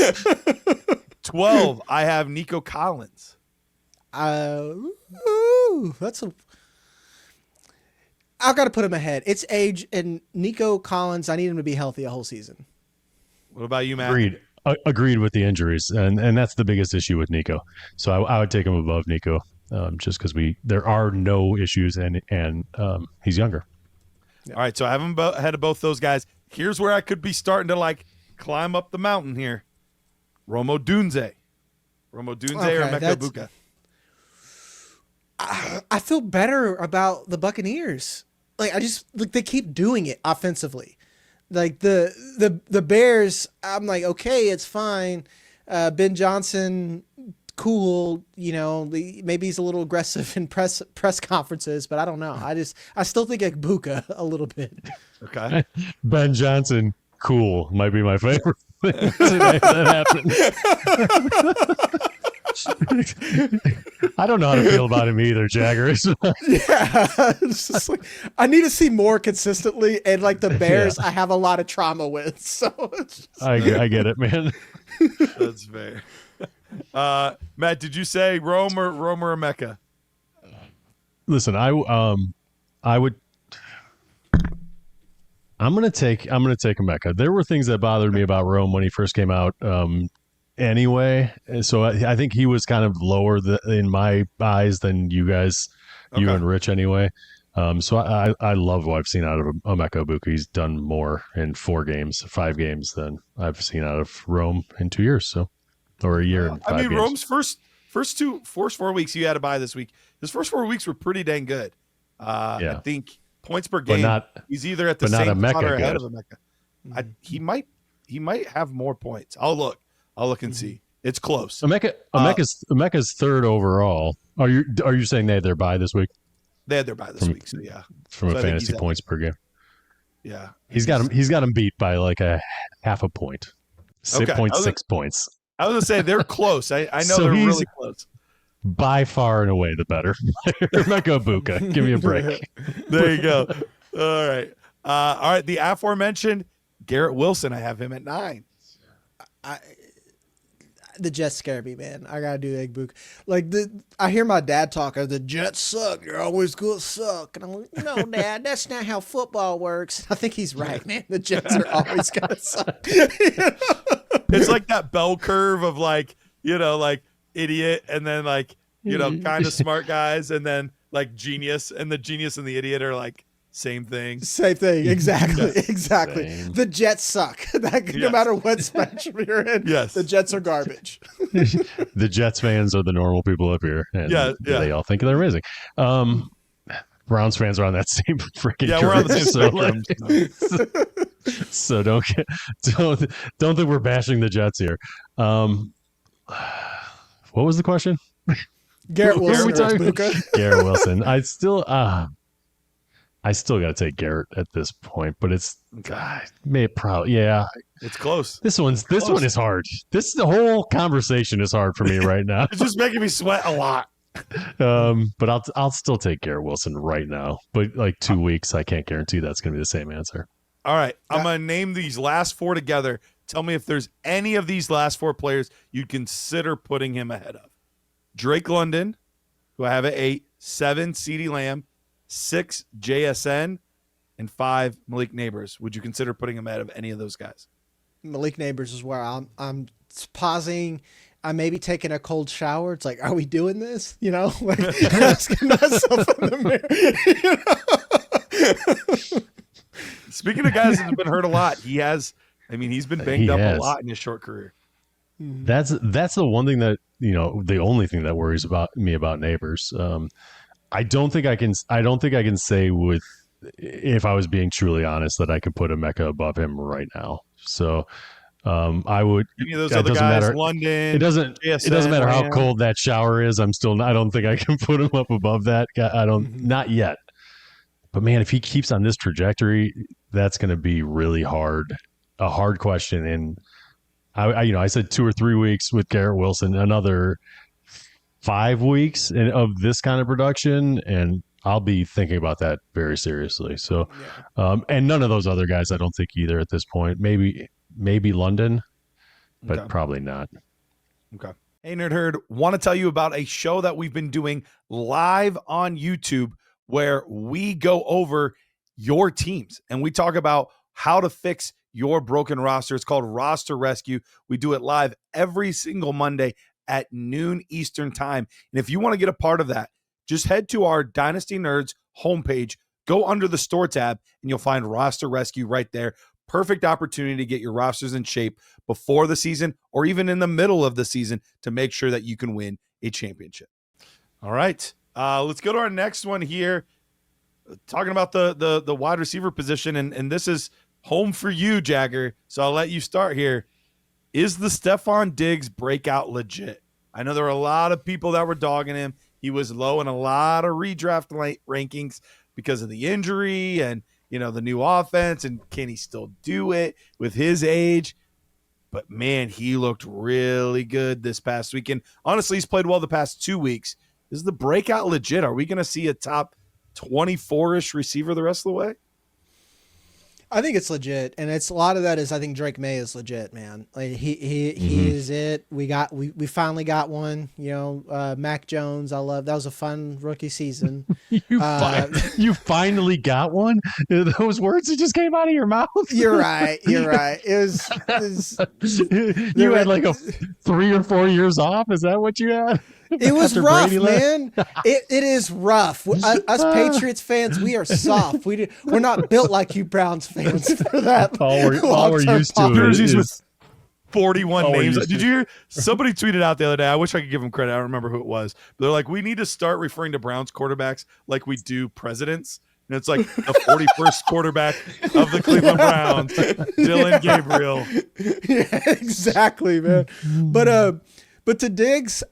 12, I have Nico Collins. I've got to put him ahead. It's age, and Nico Collins, I need him to be healthy a whole season. What about you, Matt? Agreed with the injuries, and that's the biggest issue with Nico. So I would take him above Nico, just because there are no issues, and he's younger. Yeah. All right, so I have him ahead of both those guys. Here's where I could be starting to climb up the mountain here. Rome Odunze or Emeka Egbuka. I feel better about the Buccaneers. They keep doing it offensively. Like the Bears, I'm like, okay, it's fine. Ben Johnson, cool. Maybe he's a little aggressive in press conferences, but I don't know. I still think Egbuka a little bit. Okay. Ben Johnson, cool. Might be my favorite thing to make that happen. I don't know how to feel about him either, Jagger. Yeah, it's just I need to see more consistently, and the Bears, I have a lot of trauma with. So I get it, man. That's fair. Matt, did you say Rome or Emeka? Listen, I would. I'm gonna take Emeka. There were things that bothered me about Rome when he first came out. Anyway, so I think he was kind of lower in my eyes than you guys, you and Rich anyway. So I love what I've seen out of Emeka Egbuka. He's done more in 5 games than I've seen out of Rome in 2 years. Or a year and 5 games. Rome's first 4 weeks you had to buy this week. His first 4 weeks were pretty dang good. I think points per game. He's either at the same spot or ahead of Emeka. He might have more points. I'll look and see. It's close. Emeka's third overall. Are you saying they had their bye this week? They had their bye this week, so yeah. From a fantasy points per game. Yeah. He's got him beat by a half a point. 6 points. I was gonna say they're close. I know they're really close. by far and away the better. Emeka Egbuka, give me a break. There you go. All right. All right. The aforementioned Garrett Wilson, I have him at 9. The Jets scare me, man. I gotta do Egbuka. Like I hear my dad talk. The Jets suck. You're always gonna suck. And I'm like, no, Dad, that's not how football works. I think he's right, man. The Jets are always gonna suck. It's like that bell curve of like idiot, and then like kind of smart guys, and then like genius, and the genius and the idiot are like same thing. Same thing. Exactly. Yes. Exactly. Same. The Jets suck. No matter what spectrum you're in, yes, the Jets are garbage. The Jets fans are the normal people up here. And they all think they're amazing. Browns fans are on that same freaking we're on the same spectrum. So don't think we're bashing the Jets here. What was the question? Garrett Wilson. Garrett Wilson. I still got to take Garrett at this point, but it's it's close. This one is hard. The whole conversation is hard for me right now. It's just making me sweat a lot. But I'll still take Garrett Wilson right now. But like 2 weeks, I can't guarantee that's going to be the same answer. All right, I'm going to name these last 4 together. Tell me if there's any of these last 4 players you'd consider putting him ahead of. Drake London, who I have at 8, 7 CeeDee Lamb, 6 JSN, and 5 Malik Neighbors. Would you consider putting him ahead of any of those guys? Malik Neighbors is where I'm pausing. I may be taking a cold shower. It's like, are we doing this? Like asking myself in the mirror. Speaking of guys that have been hurt a lot, he's been banged up a lot in his short career. That's the one thing that, the only thing that worries me about Neighbors. I don't think I can say with, if I was being truly honest, that I could put Emeka above him right now. So I would. Any of those other guys, matter. London. It doesn't matter how cold that shower is. I don't think I can put him up above that. Not yet. But man, if he keeps on this trajectory, that's going to be really hard. A hard question. And I said 2 or 3 weeks with Garrett Wilson, another 5 weeks of this kind of production, and I'll be thinking about that very seriously. So, and none of those other guys, I don't think either at this point. Maybe London, but probably not. Okay. Hey, Nerd Herd, want to tell you about a show that we've been doing live on YouTube where we go over your teams and we talk about how to fix your broken roster. It's called Roster Rescue. We do it live every single Monday at noon Eastern time. And if you want to get a part of that, just head to our Dynasty Nerds homepage, go under the store tab, and you'll find Roster Rescue right there. Perfect opportunity to get your rosters in shape before the season or even in the middle of the season to make sure that you can win a championship. All right. Let's go to our next one here. Talking about the wide receiver position, and this is home for you, Jagger. So I'll let you start here. Is the Stefon Diggs breakout legit? I know there were a lot of people that were dogging him. He was low in a lot of redraft rankings because of the injury and, the new offense, and can he still do it with his age? But, man, he looked really good this past weekend. Honestly, he's played well the past 2 weeks. Is the breakout legit? Are we going to see a top 24-ish receiver the rest of the way? I think it's legit, and it's a lot of that is I think Drake Maye is legit, man. Like he is it. We finally got one. Mac Jones. I love that was a fun rookie season. You finally got one. Those words that just came out of your mouth. You're right. It was you had like a 3 or 4 years off. Is that what you had? It was rough, man. It is rough. Us Patriots fans, we are soft. We're not built like you Browns fans for that. All we're used to jerseys with 41 names. Did you hear? Somebody tweeted out the other day. I wish I could give them credit. I don't remember who it was. But they're like, we need to start referring to Browns quarterbacks like we do presidents. And it's like the 41st quarterback of the Cleveland Browns, Dylan Gabriel. Yeah, exactly, man. But to Diggs,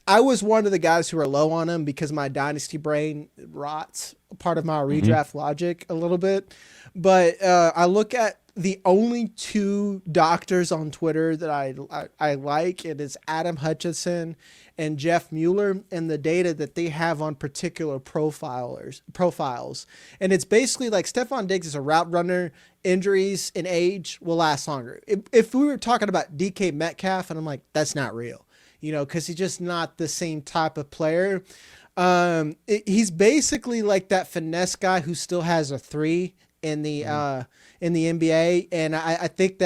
I was one of the guys who were low on him because my dynasty brain rots part of my redraft logic a little bit. But I look at the only two doctors on Twitter that I like, it is Adam Hutchinson and Jeff Mueller, and the data that they have on particular profiles. And it's basically like Stefon Diggs is a route runner. Injuries and age will last longer. If we were talking about DK Metcalf, and I'm like, that's not real, because he's just not the same type of player. He's basically like that finesse guy who still has a 3 in the NBA, and I think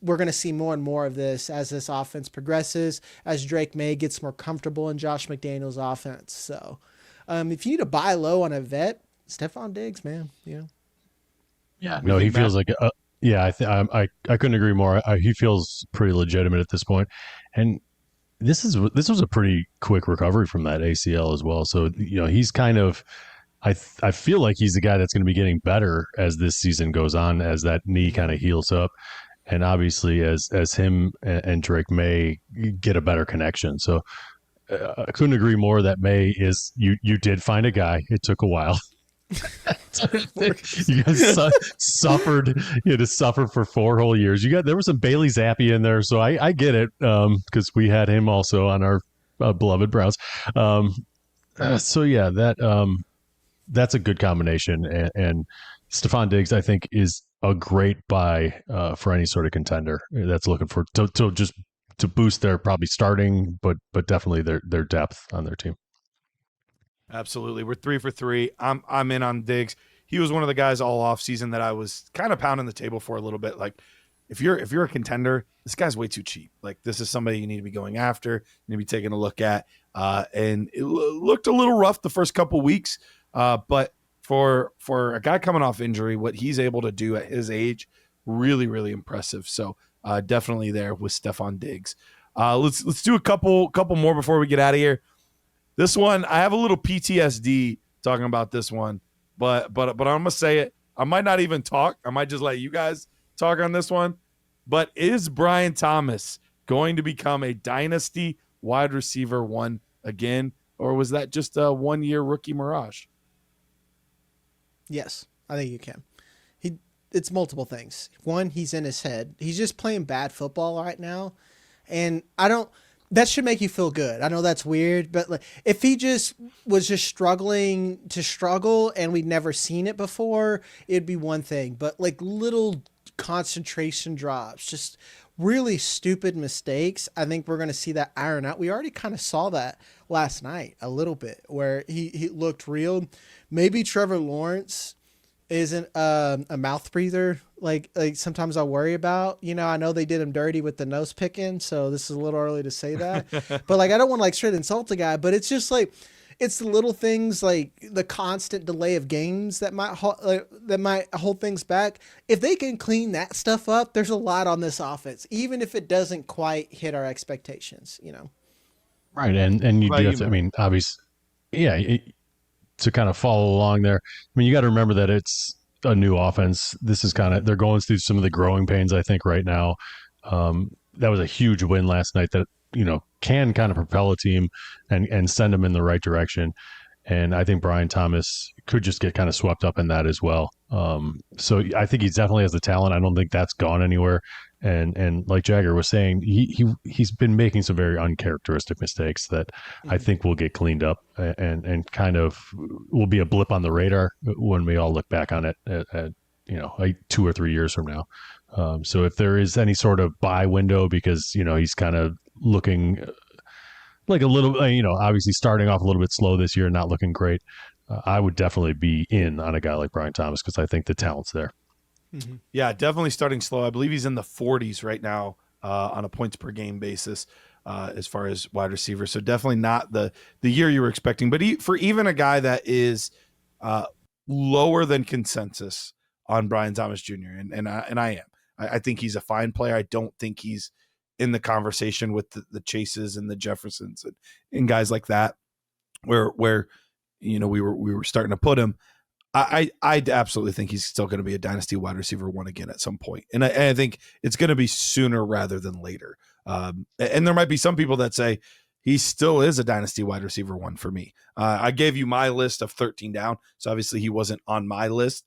we're going to see more and more of this as this offense progresses, as Drake Maye gets more comfortable in Josh McDaniels' offense. So, if you need to buy low on a vet, Stefon Diggs, man, Yeah, no, he feels like I couldn't agree more. He feels pretty legitimate at this point, and this was a pretty quick recovery from that ACL as well. So he's kind of. I feel like he's the guy that's going to be getting better as this season goes on, as that knee kind of heals up, and obviously as him and Drake Maye get a better connection. So I couldn't agree more that Maye is you did find a guy. It took a while. You guys suffered. You had to suffer for 4 whole years. There was some Bailey Zappi in there, so I get it, because we had him also on our beloved Browns. So yeah, that's a good combination, and Stefon Diggs, I think, is a great buy for any sort of contender that's looking for to boost their probably starting, but definitely their depth on their team. Absolutely, we're 3 for 3. I'm in on Diggs. He was one of the guys all off season that I was kind of pounding the table for a little bit. Like, if you're a contender, this guy's way too cheap. Like, this is somebody you need to be going after, you need to be taking a look at. And it looked a little rough the first couple weeks. But for a guy coming off injury, what he's able to do at his age, really, really impressive. So definitely there with Stefon Diggs. Let's do a couple more before we get out of here. This one, I have a little PTSD talking about this one, but I'm gonna say it. I might not even talk. I might just let you guys talk on this one. But is Brian Thomas going to become a dynasty wide receiver 1 again, or was that just a 1-year rookie mirage? Yes, I think you can. It's multiple things. One, he's in his head. He's just playing bad football right now, and that should make you feel good. I know that's weird, but like, if he was struggling to struggle and we'd never seen it before, it'd be one thing. But like little concentration drops, just really stupid mistakes, I think we're going to see that iron out. We already kind of saw that last night a little bit, where he looked real. Maybe Trevor Lawrence isn't a mouth breather like sometimes I worry about. I know they did him dirty with the nose picking, so this is a little early to say that. But like, I don't want to like straight insult the guy, but it's just like, it's the little things like the constant delay of games that might hold things back. If they can clean that stuff up, there's a lot on this offense, even if it doesn't quite hit our expectations. Right, and you do have to. I mean, obviously, yeah. To kind of follow along there, I mean, you got to remember that it's a new offense. This is they're going through some of the growing pains, I think, right now. That was a huge win last night that, can kind of propel a team and send them in the right direction. And I think Brian Thomas could just get kind of swept up in that as well. So I think he definitely has the talent. I don't think that's gone anywhere. And like Jagger was saying, he's been making some very uncharacteristic mistakes that I think will get cleaned up and kind of will be a blip on the radar when we all look back on it at like 2 or 3 years from now. So if there is any sort of buy window, because he's kind of looking like a little, obviously starting off a little bit slow this year, not looking great, I would definitely be in on a guy like Brian Thomas, because I think the talent's there. Mm-hmm. Yeah, definitely starting slow. I believe he's in the 40s right now on a points per game basis as far as wide receiver. So definitely not the year you were expecting. But for even a guy that is lower than consensus on Brian Thomas Jr., and I am. I think he's a fine player. I don't think he's in the conversation with the Chases and the Jeffersons and guys like that, where we were starting to put him. I absolutely think he's still going to be a dynasty wide receiver 1 again at some point. And I think it's going to be sooner rather than later. And there might be some people that say he still is a dynasty wide receiver 1 for me. I gave you my list of 13 down. So obviously he wasn't on my list.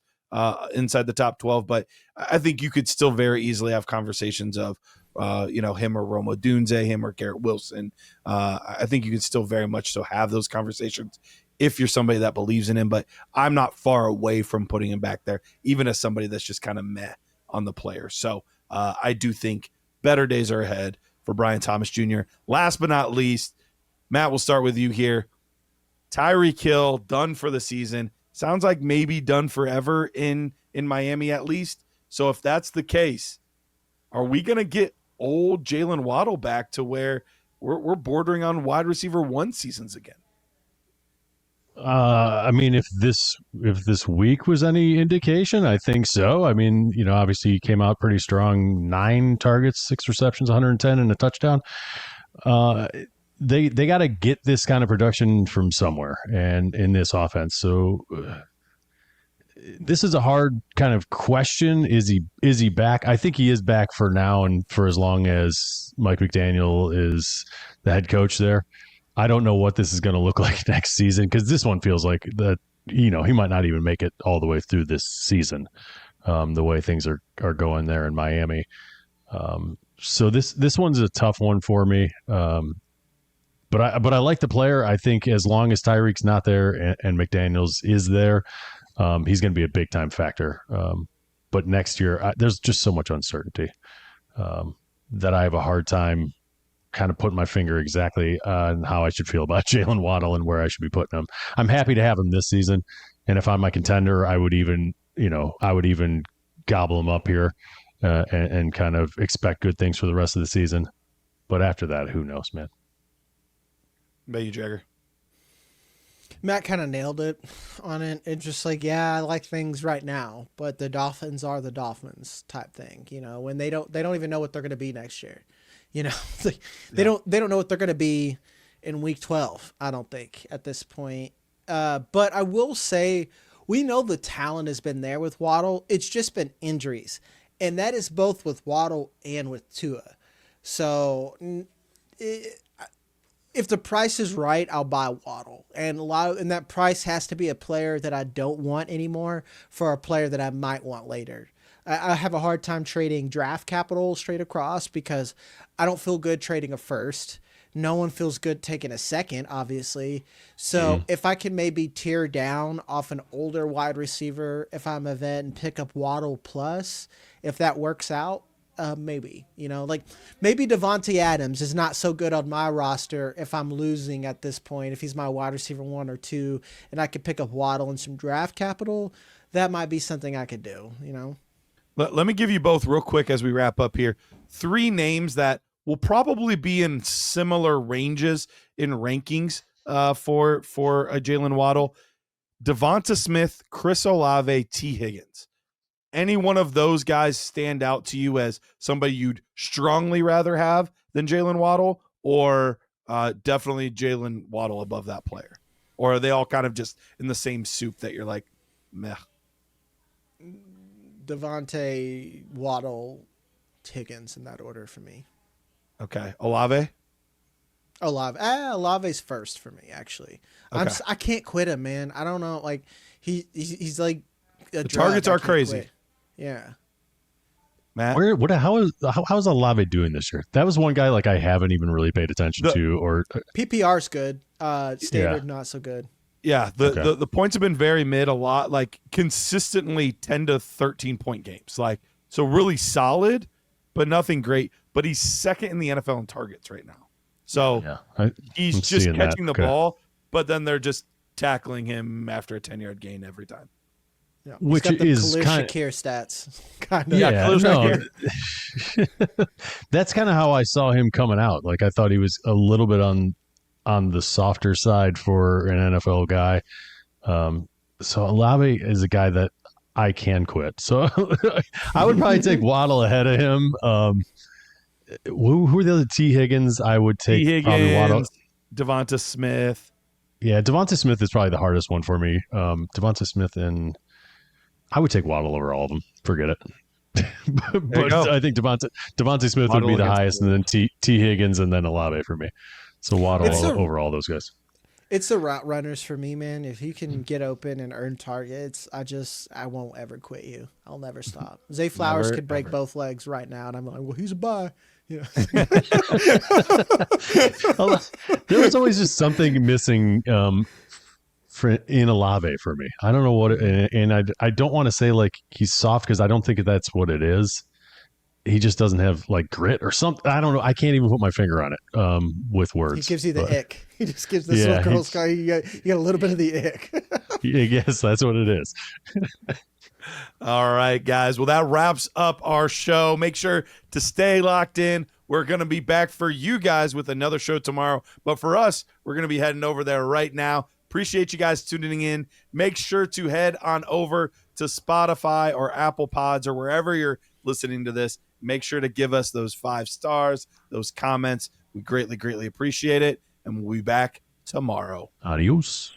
inside the top 12, but I think you could still very easily have conversations of, him or Roma Dunze, him or Garrett Wilson. I think you could still very much so have those conversations if you're somebody that believes in him, but I'm not far away from putting him back there, even as somebody that's just kind of meh on the player. So I do think better days are ahead for Brian Thomas Jr. Last but not least, Matt, we'll start with you here. Tyreek Hill, done for the season. Sounds like maybe done forever in Miami at least. So if that's the case, are we going to get old Jaylen Waddle back to where we're bordering on wide receiver 1 seasons again? I mean, if this week was any indication, I think so. I mean, obviously he came out pretty strong, 9 targets, 6 receptions, 110 and a touchdown. They got to get this kind of production from somewhere, and in this offense. So this is a hard kind of question. Is he back? I think he is back for now and for as long as Mike McDaniel is the head coach there. I don't know what this is going to look like next season, because this one feels like that, he might not even make it all the way through this season, the way things are going there in Miami. So this one's a tough one for me. But I like the player. I think as long as Tyreek's not there and McDaniels is there, he's going to be a big time factor. But next year, there's just so much uncertainty that I have a hard time kind of putting my finger exactly on how I should feel about Jaylen Waddle and where I should be putting him. I'm happy to have him this season, and if I'm my contender, I would even gobble him up here and kind of expect good things for the rest of the season. But after that, who knows, man? How about you, Jagger? Matt kind of nailed it on it. It's just like, yeah, I like things right now, but the Dolphins are the Dolphins type thing. When they don't even know what they're going to be next year. They don't know what they're going to be in week 12. I don't think at this point. But I will say, we know the talent has been there with Waddle. It's just been injuries, and that is both with Waddle and with Tua. So if the price is right, I'll buy Waddle, and that price has to be a player that I don't want anymore for a player that I might want later. I have a hard time trading draft capital straight across because I don't feel good trading a first. No one feels good taking a second, obviously. So if I can maybe tear down off an older wide receiver, if I'm a vet, and pick up Waddle plus, if that works out, maybe, maybe Devontae Adams is not so good on my roster if I'm losing at this point, if he's my wide receiver 1 or 2, and I could pick up Waddle and some draft capital, that might be something I could do, Let me give you both real quick as we wrap up here. 3 names that will probably be in similar ranges in rankings for a Jaylen Waddle: Devonta Smith, Chris Olave, T. Higgins. Any one of those guys stand out to you as somebody you'd strongly rather have than Jaylen Waddle, or definitely Jaylen Waddle above that player? Or are they all kind of just in the same soup that you're like, meh? Devontae, Waddle, Higgins in that order for me. Okay. Olave? Olave's first for me, actually. Okay. I can't quit him, man. I don't know. Like he's like a the drug. targets are crazy. Quit. Yeah. Matt? How's Olave doing this year? That was one guy like I haven't even really paid attention to. Or PPR's good. Standard not so good. Yeah, the points have been very mid, a lot, like consistently 10 to 13 point games. Like, so really solid, but nothing great. But he's second in the NFL in targets right now. So he's just catching the ball, but then they're just tackling him after a 10-yard gain every time. Yeah. Which he's got the is kind of Shakir stats. Kind of. Yeah, that's kind of how I saw him coming out. Like, I thought he was a little bit on the softer side for an NFL guy. So Olave is a guy that I can quit. So I would probably take Waddle ahead of him. Who are the other? T. Higgins? I would take probably Waddle. Devonta Smith. Yeah, Devonta Smith is probably the hardest one for me. Devonta Smith, and I would take Waddle over all of them. Forget it. but I think Devonta Smith Waddle would be the highest, and then T. Higgins, and then Olave for me. So Waddle over all those guys. It's the route runners for me, man. If he can get open and earn targets, I won't ever quit you. I'll never stop. Zay Flowers Never, could break ever. both legs right now, and I'm like, well, he's a buy. Yeah. There was always just something missing in Olave for me. I don't know what, and I don't want to say like he's soft because I don't think that's what it is. He just doesn't have like grit or something. I don't know. I can't even put my finger on it with words. He gives you the ick. He just gives the sweat girls guy. You got a little bit of the ick. I guess that's what it is. All right, guys. Well, that wraps up our show. Make sure to stay locked in. We're going to be back for you guys with another show tomorrow. But for us, we're going to be heading over there right now. Appreciate you guys tuning in. Make sure to head on over to Spotify or Apple Pods or wherever you're listening to this. Make sure to give us those 5 stars, those comments. We greatly, greatly appreciate it. And we'll be back tomorrow. Adios.